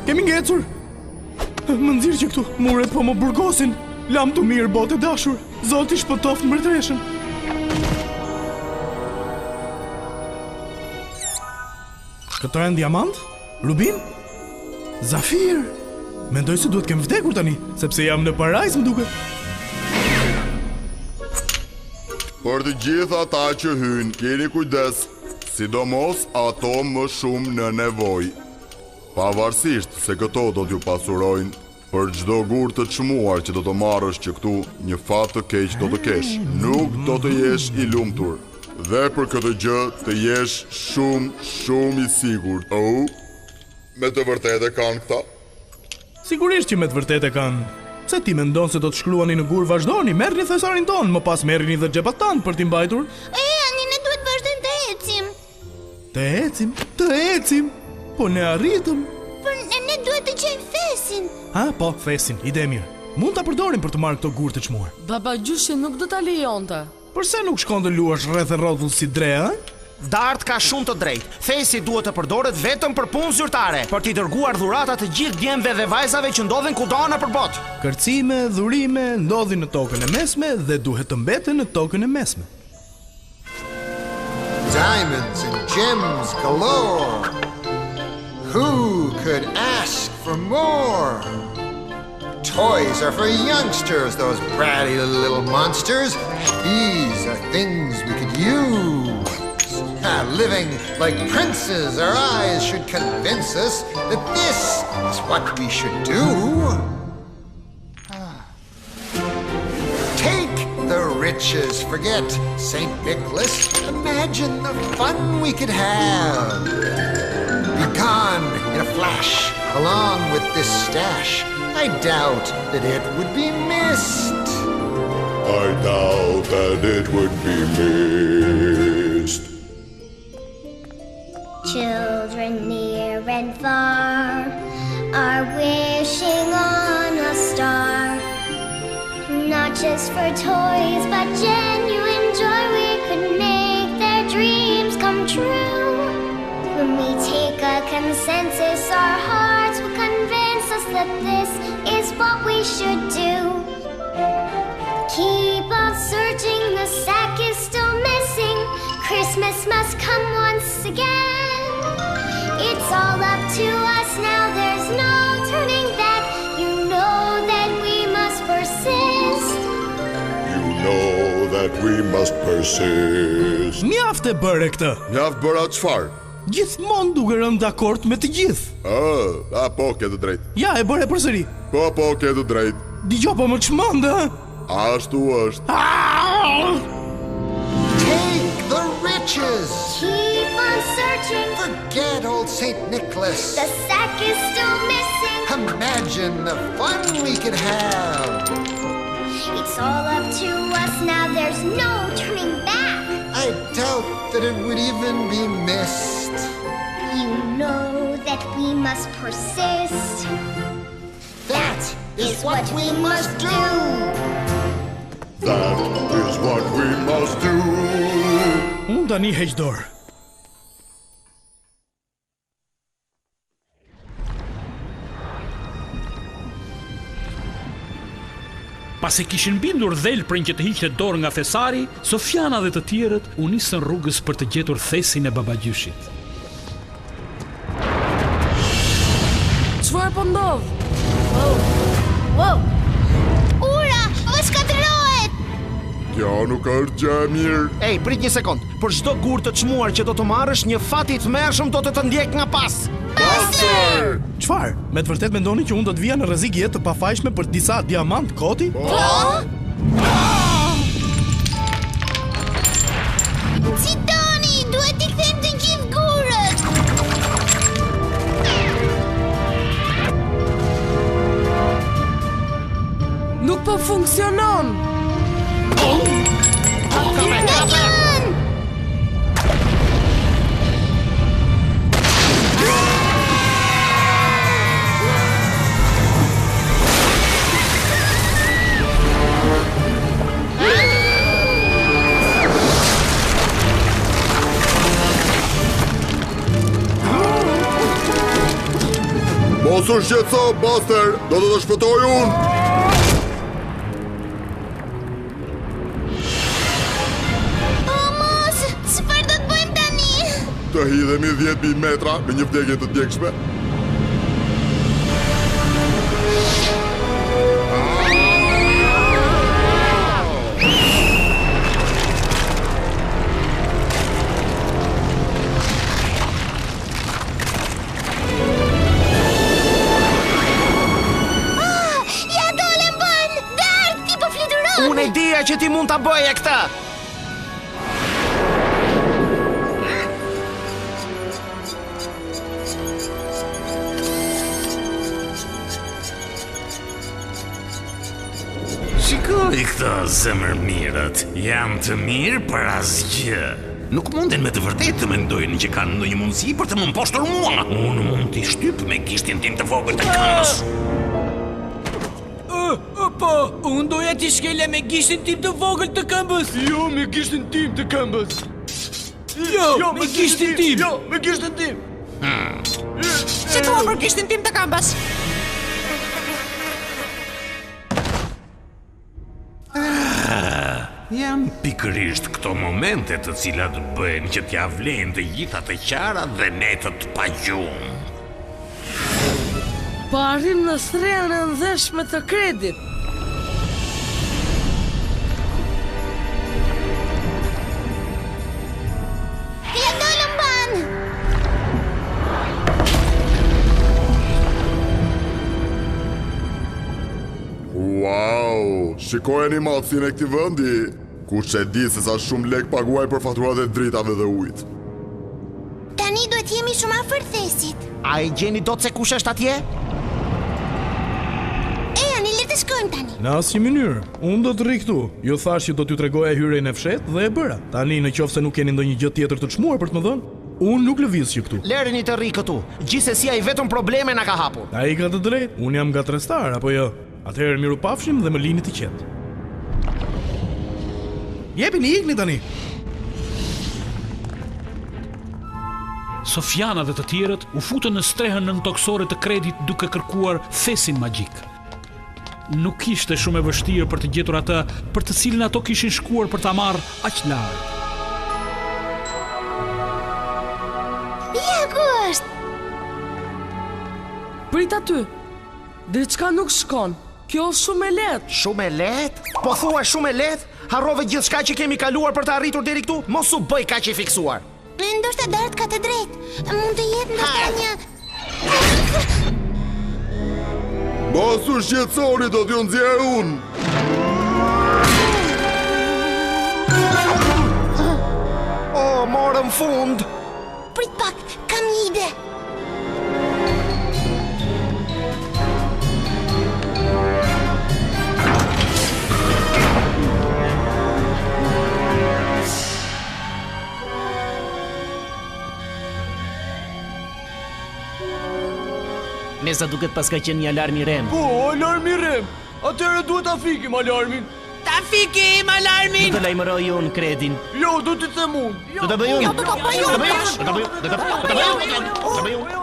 Kemi ngecur. Më nxirr që këtu muret po më burgosin. Lam të mirë botë dashur. Zoti shpëtoft mbretëreshën. Këto janë diamant? Rubin? Zafir? Mendoj se duhet kem vdekur tani, sepse jam në parajs më duket. Për të gjithë ata që hynë, keni kujdes, sidomos ato më shumë në nevojë. Pavarësisht se këto do t'ju pasurojnë, për çdo gur të çmuar që do të marrësh që këtu një fat të keq do të kesh, nuk do të jesh i lumtur. Dhe për këtë gjë të jesh shumë i sigurt. Me të vërtetë kanë këta? Sigurisht që me të vërtetë kanë. Se ti mendon se do të shkruani në gur, vazhdoni, merrni thesarin ton, më pas merrni dhe xhepat tan për t'i mbajtur. Ne duhet vazhdojmë të ecim. Të ecim. Po ne arritëm. Por ne duhet të gjejmë fesin. Po, fesin, ide mirë. Mund ta përdorim për të marrë këto gur të çmuar. Babagjyshi nuk do ta lejonte. Përse nuk shkon të luash rreth e rrotull si dre, Dart ka shumë të drejtë. Thesi duhet të përdoret vetëm për punë zyrtare, për t'i dërguar dhurata të gjithë djemve dhe vajzave që ndodhin kudo nëpër botë. Kërcime, dhurime ndodhin në tokën e mesme dhe duhet të mbeten në tokën e mesme. Diamonds and gems galore. Who could ask for more? Toys are for youngsters, those bratty little monsters. These are things we could use. Living like princes, our eyes should convince us that this is what we should do. Take the riches, forget St. Nicholas. Imagine the fun we could have. Be gone in a flash, along with this stash. I doubt that it would be missed. I doubt that it would be missed. Children near and far are wishing on a star. Not just for toys, but genuine joy. We could make their dreams come true. When we take a consensus, our hearts will convince us that this is what we should do. Keep on searching, the sack is still missing. Christmas must come once again. It's all up to us now, there's no turning back. You know that we must persist. You know that we must persist. Mjaft e bëre këtë. Mjaft bëra çfarë? Gjithmonë duke rënë dakord me të gjithë. Po, ke të drejtë. Ja, e bëre përsëri. Po, ke të drejtë. Dgjoj, po më çmend, ë? Ashtu është. Take the riches. Keep on searching. Forget old St. Nicholas. The sack is still missing. Imagine the fun we could have. It's all up to us now, there's no turning back. I doubt that it would even be missed. You know that we must persist. That is what we must do. That is what we must do. Unë tani heq dorë. Pasi kishin bindur dhel për që të hiqte dorë nga thesari, Sofiana dhe të tjerët u nisën rrugës për të gjetur thesin e babagjyshit. Çfarë po ndodh? Wow. Ura, më shkatërohet. Kjo nuk është gjë e mirë. Ej, prit një sekond. Për çdo gur të çmuar që do të marrësh, një fat i tmerrshëm do të ndjek nga pas. Buster! Çfarë? Me të vërtetë mendoni që unë do të vija në rrezik jetë të pafajshme për disa diamant koti? Si doni, duhet t'i kthejmë të gjithë gurët. Nuk po funksionon. Mos u shqetëso, Buster, do të shpëtoj unë. Të hidhemi 10.000 metra me një vdekje të djegshme. Ja dolem bën! Dart, ti po fluturon! Unë e dija që ti mund ta bëje këtë. Shikoj këto zemër mirët, jam të mirë për asgjë. Nuk munden me të vërtetë të mendojnë që kanë ndonjë mundësi për të më mposhtër mua. Unë mund t'i shtyp me gishtin tim të vogël të këmbës. Po, unë doja t'i shkele me gishtin tim të vogël të këmbës. Jo, me gishtin tim të këmbës. Jo, me gishtin tim. Jo, me gishtin tim. Si thua për gishtin tim të kambas? Jam pikërisht këto momente të cilat bëjnë që t'ja vlen të gjitha të qara dhe netët pa gjumë. Po arrim në threjën e ndeshme të kredit. Ja dolëm banë! Wow, shikoj animacin e këtij vendi. Kush e di se sa shumë lek paguaj për faturat e dritave dhe ujit. Tani duhet jemi shumë afër thesit. A e gjeni dot se kush është atje? Ani, le të shkojmë tani. Në asnjë mënyrë. Unë do të rri këtu. Ju thash që do t'ju tregoja hyrjen e fshet dhe e bëra. Tani në qoftë se nuk keni ndonjë gjë tjetër të çmuar për të më dhënë, unë nuk lëviz që këtu. Lëreni të rri këtu. Gjithsesi ai vetëm probleme na ka hapur. Ai ka të drejtë. Unë jam gatrestar apo jo? Atëherë miru pafshim dhe më lini të qetë. Jepini ikni tani. Sofiana dhe të tjerët u futën në strehën nëntoksore të kredit duke kërkuar thesin magjik. Nuk ishte shumë e vështirë për të gjetur atë për të cilin ato kishin shkuar për ta marrë aq larg. Ja, ku është? Prit aty. Diçka nuk shkon. Kjo është shumë e lehtë. Shumë e lehtë? Po thua shumë e lehtë? Harrove gjithçka që kemi kaluar për të arritur deri këtu? Mos u bëj kaq i fiksuar. Ndoshta Dart ka të drejtë. Mund të jetë ndoshta një... Mos u shqetësoni, do t'ju nxjerr unë. Oh, morëm fund. Prit pak, kam një ide. Nesa duket pas ka qenë një alarm i rem. Po, alarm i rem. Atëherë duhet ta fikim alarmin. Ta fikim alarmin. Do të lajmëroj unë kredin. Jo, do t'i them unë. Do të bëj unë. Do të bëj unë.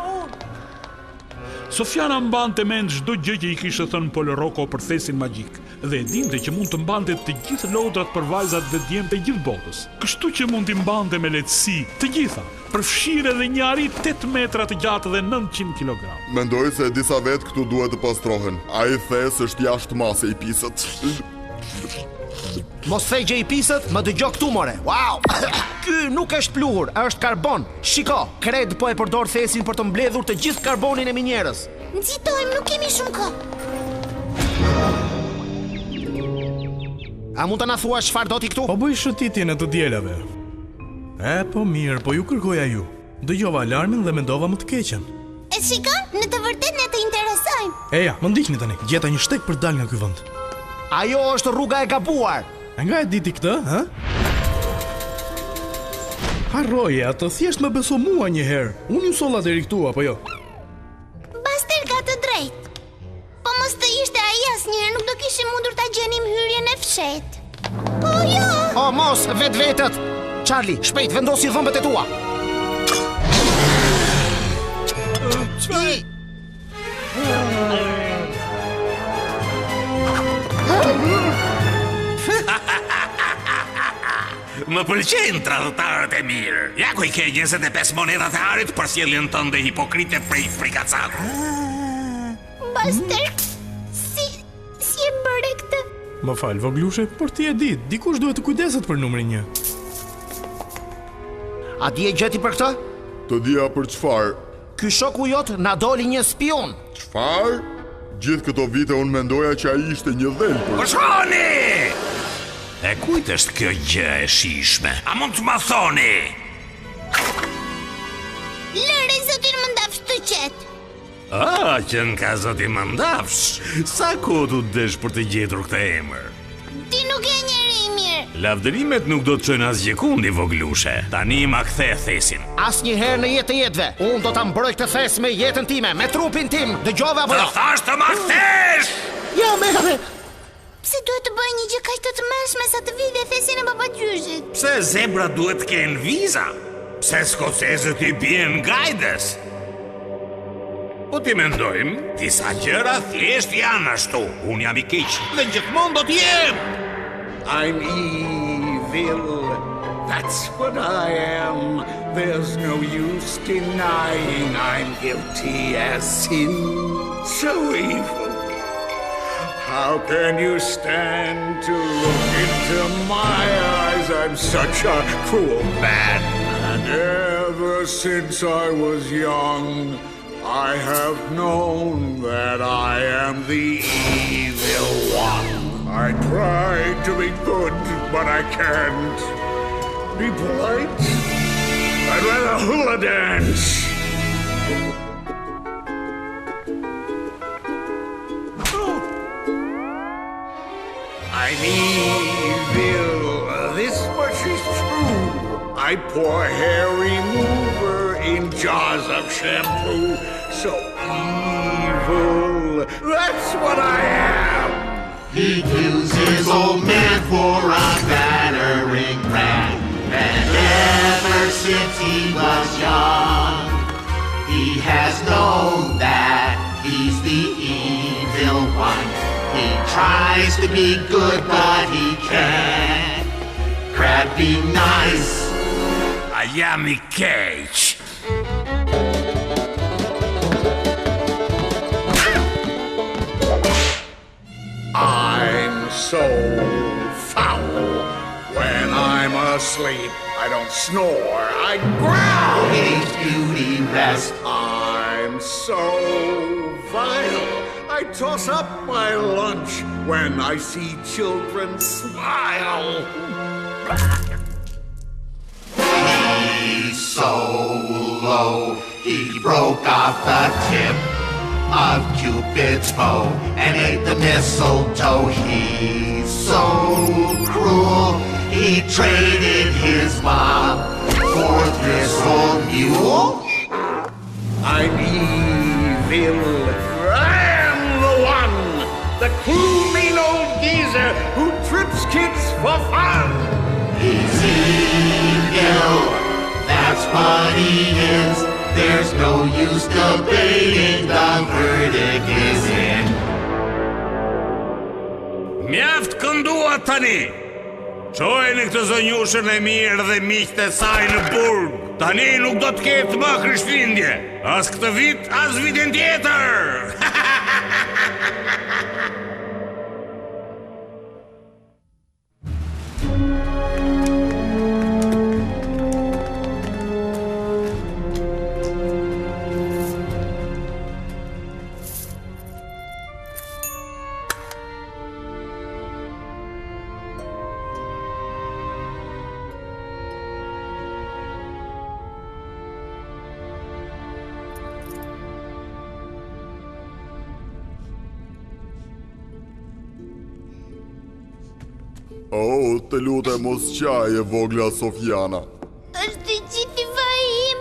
Sofiana mbante mend çdo gjë që i kishte thënë Poloroko për thesin magjik dhe e dinte që mund të mbante të gjithë lodrat për vajzat dhe djemtë e gjithë botës. Kështu që mund t'i mbante me lehtësi të gjitha, përfshirë edhe një ari 8 metra të gjatë dhe 900 kg. Mendoj se disa vetë këtu duhet të pastrohen. Ai thes është jashtë mase i pisët. Mos thej gjë i pisët, më dëgjoj këtu more. Wow! Ky nuk është pluhur, është karbon. Shiko, kred po e përdor thesin për të mbledhur të gjithë karbonin e minjerës. Nxitojmë, nuk kemi shumë kohë. A mund të na thuash çfarë do ti këtu? Po bëj shëtitjen e të dielave. Po mirë, po ju kërkoja ju. Dëgjova alarmin dhe mendova më të keqen. E shikon, në të vërtetë ne të interesojmë. Eja, më ndiqni tani. Gjeta një shtek për të dalë nga ky vend. Ajo është rruga e gabuar. Nga e diti këtë, ha? Harroje, atë thjesht më beso mua një herë. Unë ju solla deri këtu, apo jo? Buster ka të drejtë. Po mos të ishte ai asnjëherë nuk do kishim mundur ta gjenim hyrjen e fshet. Po jo! O, mos, vetët. Charlie, shpejt vendosi dhëmbët e tua. Më pëlqejnë tradhtarët e mirë. Ja ku i ke 25 monedat e arit për sjelljen tënde hipokrite prej frikacakut. Buster, si e bëre këtë? Më fal, voglushe, por ti e di, dikush duhet të kujdeset për numrin 1. A di e gjeti për këtë? Të dija për çfarë? Ky shoku jot na doli një spion. Çfarë? Gjithë këto vite unë mendoja që ai ishte një dhelpër. Po shkoni! E kujt është kjo gjë e shishme? A mund të ma thoni? Lëre zotin Mëndafsh të qetë. Që nga zoti Mëndafsh. Sa kohë tu desh për të gjetur këtë emër? Ti nuk e njeri i mirë. Lavdërimet nuk do të çojnë asgjë kundi, voglushe. Tani ma kthe thesin. Asnjëherë në jetë të jetëve. Unë do ta mbroj këtë thes me jetën time, me trupin tim. Dëgjova apo jo? Të thash të ma kthesh! Jo, merre. Pse duhet të bëj një gjë kaq të tmerrshme sa të vi dhe thesin e babagjyshit? Pse zebra duhet të kenë viza? Pse skocezët I bien gajdes? Po ti mendojmë, disa gjëra thjesht janë ashtu. Unë jam I keq dhe gjithmonë do t'jem. I'm evil, that's what I am. There's no use denying I'm guilty as sin. So evil. How can you stand to look into my eyes? I'm such a cruel man. And ever since I was young, I have known that I am the evil one. I try to be good, but I can't. Be polite? I'd rather hula dance. I'm evil, this much is true. I pour hair remover in jars of shampoo. So evil, that's what I am. He uses old man for a battering ram. And ever since he was young, he has known that he's the evil one. He tries to be good, but he can't. Crab be nice. I am I keq. I'm so foul. When I'm asleep, I don't snore, I growl. His beauty rest. I'm so vile. I toss up my lunch when I see children smile. He's so low, he broke off the tip of Cupid's bow and ate the mistletoe. He's so cruel, he traded his mom for this old mule. I'm evil. I'm the one, the cool, mean old geezer who trips kids for fun. He's evil, that's what he is. There's no use debating, the verdict is in. Mjaft këndua tani. Çojeni këtë zonjushën e mirë dhe miqtë e saj në burg. Tani nuk do të ketë më Krishtlindje. As këtë vit, as vitin tjetër. Oh, të lutem mos qaj e vogla Sofiana. Është të gjithë I faji im.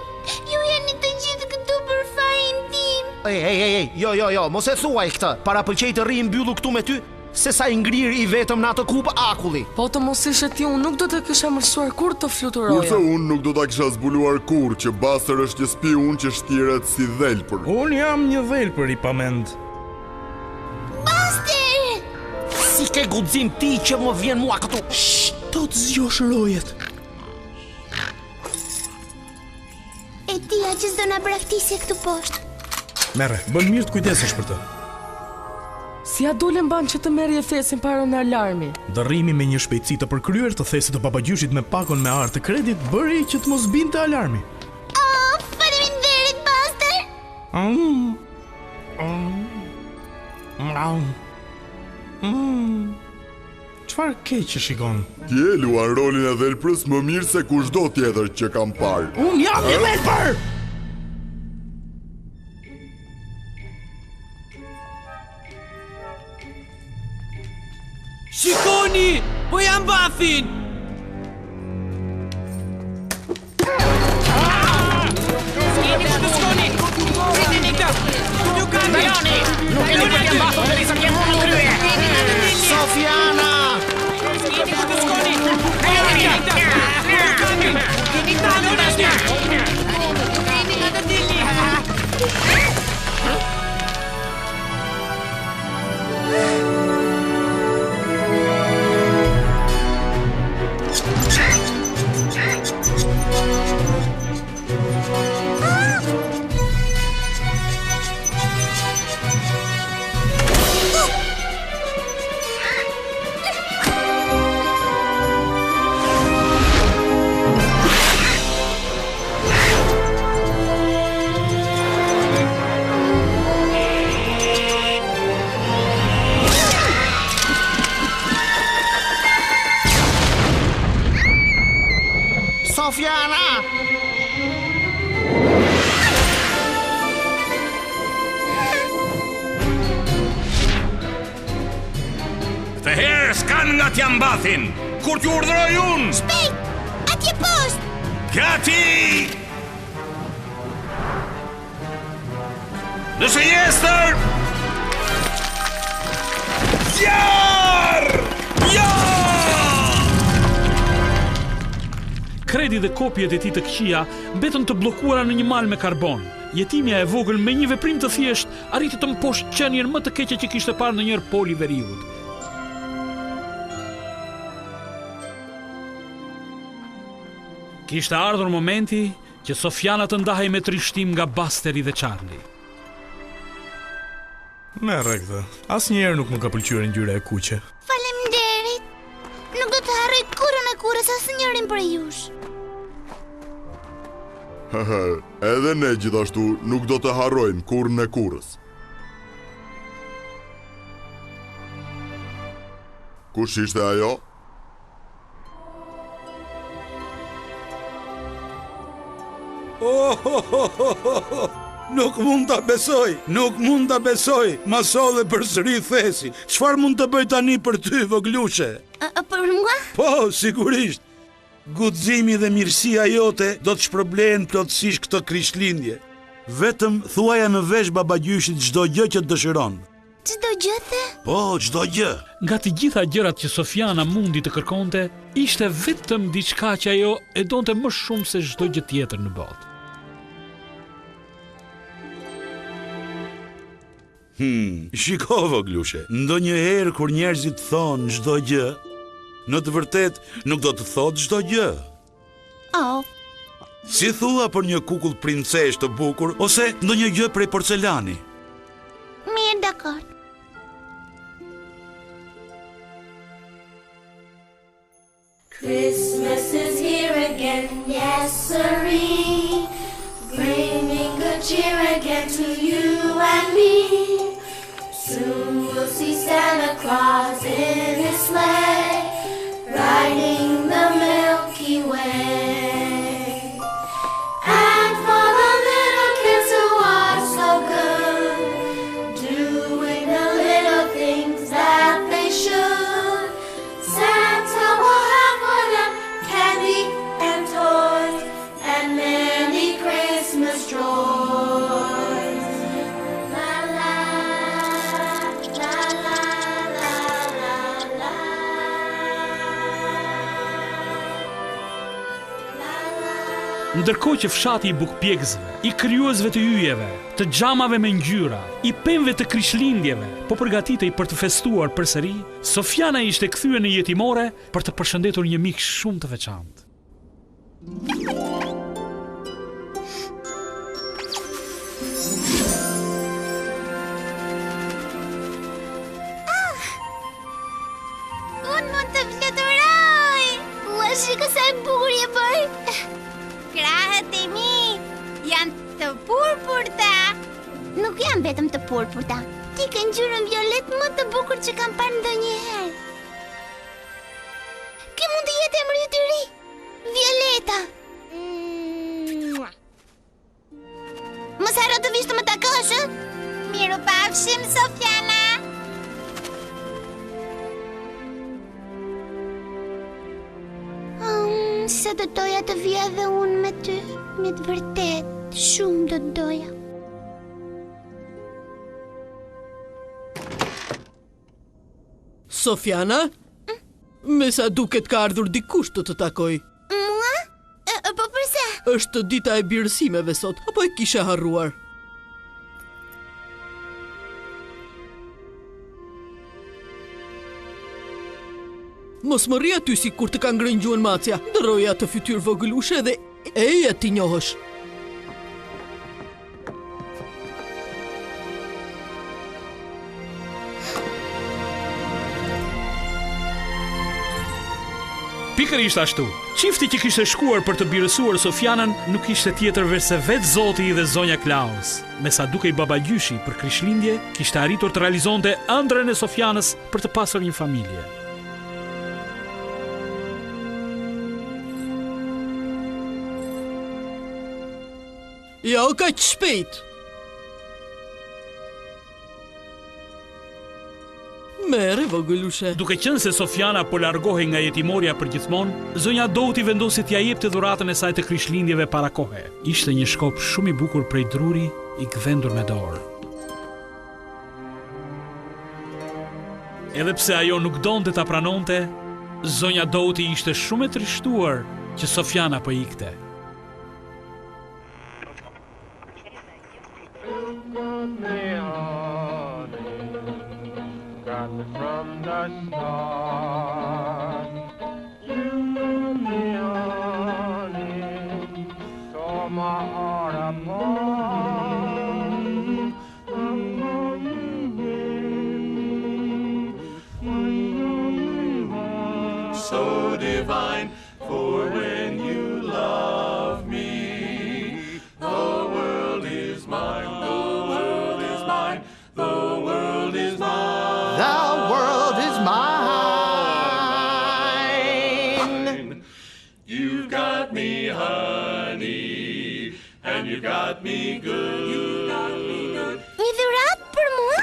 Ju jeni të gjithë këtu për fajin tim. Ej, jo, mos e thuaj këtë. Para pëlqej të rri mbyllu këtu me ty, se sa I ngrir I vetëm në atë kupë akulli. Po të mos ishe ti, unë nuk do të kisha mësuar kur të fluturoja. Kurse unë nuk do ta kisha zbuluar kur që Buster është një spiun që shtiret si dhelpër. Unë jam një dhelpër I pamend. Si ke guxim ti që më vjen mua këtu? Do të zgjosh rojet. E tia që s'do na braktisje këtu poshtë. Merre, bën mirë të kujdesesh për të. Si a dole mban që të merri e thesin para në alarmi? Dërrimi me një shpejtësi të përkryer të thesit të babagjyshit me pakon me arë të kredit bëri që të mos binte alarmi. Oh, faleminderit, Buster! Çfarë keq që shikon? Ti e luan rolin e dhelprës më mirë se kushdo tjetër që kam parë. Unë jam një dhelpër! Shikoni! Po jam bathin! Skeni ku të shkoni! Rritini këtë! Nuk kanë baloni! Nuk e nuk jam bathur dhe nisëm kemë në krye! Sofiana! Jeni ku të shkoni? Keni tanur ashtu! Keni nga të dili! Sofiana! Këtë herë s'kan nga t'ja mbathin, kur t'ju urdhëroj unë! Shpejt! Atje poshtë! Gati! Nëse jestër! Zjarë! Kredi dhe kopjet e tij të këqija mbetën të bllokuara në një mal me karbon. Jetimja e vogël me një veprim të thjeshtë arriti të mposhtë qenien më të keqe që kishte parë ndonjëherë Poli Veriut. Kishte ardhur momenti që Sofiana të ndahej me trishtim nga Basteri dhe Charlie. Merre këtë. Asnjëherë nuk më ka pëlqyer ngjyra e kuqe. Faleminderit. Nuk do të harroj kurrën e kurrës asnjërin për jush. Edhe ne gjithashtu nuk do të harrojmë kurrën e kurrës. Kush ishte ajo? Nuk mund ta besoj, nuk mund ta besoj. Ma solli përsëri thesi. Çfarë mund të bëj tani për ty, voglushe? Për mua? Po, sigurisht. Guximi dhe mirësia jote do të shpërblehen plotësisht këtë Krishtlindje. Vetëm thuaja në vesh babagjyshit çdo gjë që të dëshiron. Çdo gjë the? Po, çdo gjë. Nga të gjitha gjërat që Sofiana mundi të kërkonte, ishte vetëm diçka që ajo e donte më shumë se çdo gjë tjetër në botë. Shiko, voglushe, ndonjëherë kur njerëzit thonë çdo gjë, në të vërtet nuk do të thotë çdo gjë. Oh. Si thua për një kukull princesh të bukur ose ndonjë gjë prej porcelani? Mirë, dakor. Christmas is here again, yes sirree, bringing good cheer again to you and me. Soon we'll see Santa Claus in his sleigh, riding the Milky Way. And for the little kids who are so good, doing the little things that they should, Santa will have for them candy and toys and many Christmas joys. La la la la la la la. Ndërkohë që fshati i bukpjekësve, i krijuesve të yjeve, të xhamave me ngjyra, i pemëve të Krishtlindjeve, po përgatitej për të festuar përsëri, Sofiana ishte kthyer në jetimore për të përshëndetur një mik shumë të veçantë. Unë mund të fluturoj! Ua, shiko sa e bukur je bërë! Krahët e mi janë të purpurta. Nuk janë vetëm të purpurta. Ti ke ngjyrën violet më të bukur që kam parë ndonjëherë. Ky mund të jetë emri i të ri. Violeta. Mos haro të vish të më takosh, ë? Miru pafshim, Sofiana. Se do doja të vija dhe unë me ty, me të vërtet, shumë do doja. Sofiana? Me sa duket ka ardhur dikush të të takoj. Mua? Po përse? Është dita e birësimeve sot, apo e kisha harruar? Mos më rri aty si kur të ka ngrëngjuar macja. Ndërroja të fytyr vogëlushe dhe eja ti njohësh. Pikërisht ashtu. Çifti që kishte shkuar për të birësuar Sofianën nuk ishte tjetër veç se vetë Zoti dhe zonja Klaus. Me sa dukej baba Gjyshi për Krishtlindje kishte arritur të realizonte ëndrrën e Sofianës për të pasur një familje. Ja, o kaq shpejt. Mere, vogëlushe. Duke qenë se Sofiana po largohej nga jetimorja për gjithmonë, zonja Douti vendosi t'ia jepte dhuratën e saj të Krishtlindjeve para kohe. Ishte një shkop shumë i bukur prej druri i gdhendur me dorë. Edhe pse ajo nuk donte ta pranonte, zonja Douti ishte shumë e trishtuar që Sofiana po ikte. From the start, you put me on it, tore my heart apart. So divine, for when you love me, the world is mine, the world is mine, the world is mine. The world is mine. You've got me, honey, and you've got me good. You've got me good. Një dhurat për mua?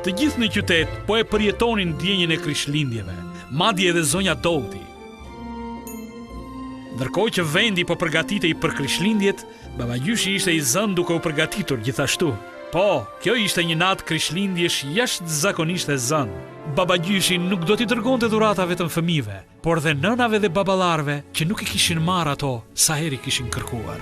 Të gjithë në qytet po e përjetonin ndjenjen e Krishtlindjeve, madje edhe zonja Douti. Ndërkohë që vendi po përgatitej për Krishtlindjet, baba Gjyshi ishte i zënë duke u përgatitur gjithashtu. Po, kjo ishte një natë Krishtlindjesh jashtëzakonisht e zënë. Baba Gjyshi nuk do t'i dërgonte dhurata vetëm fëmijëve, por dhe nënave dhe baballarëve që nuk i kishin marrë ato sa herë kishin kërkuar.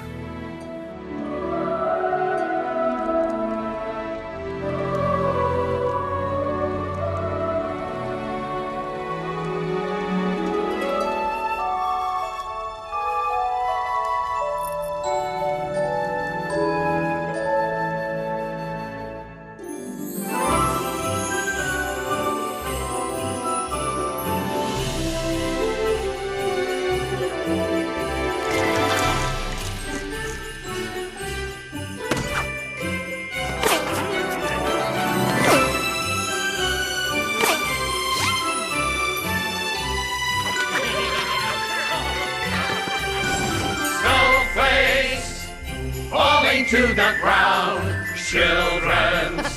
To the ground, children's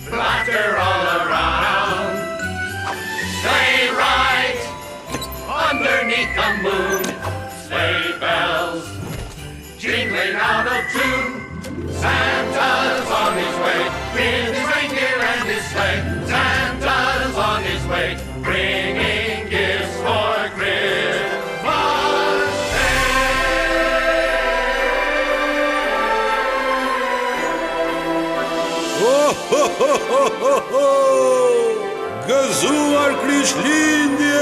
laughter all around. Sleigh ride underneath the moon, sleigh bells jingling out of tune. Santa's on his way with his reindeer and his sleigh. Santa's on his way bringing gifts for Christmas. Gëzuar Krishtlindje!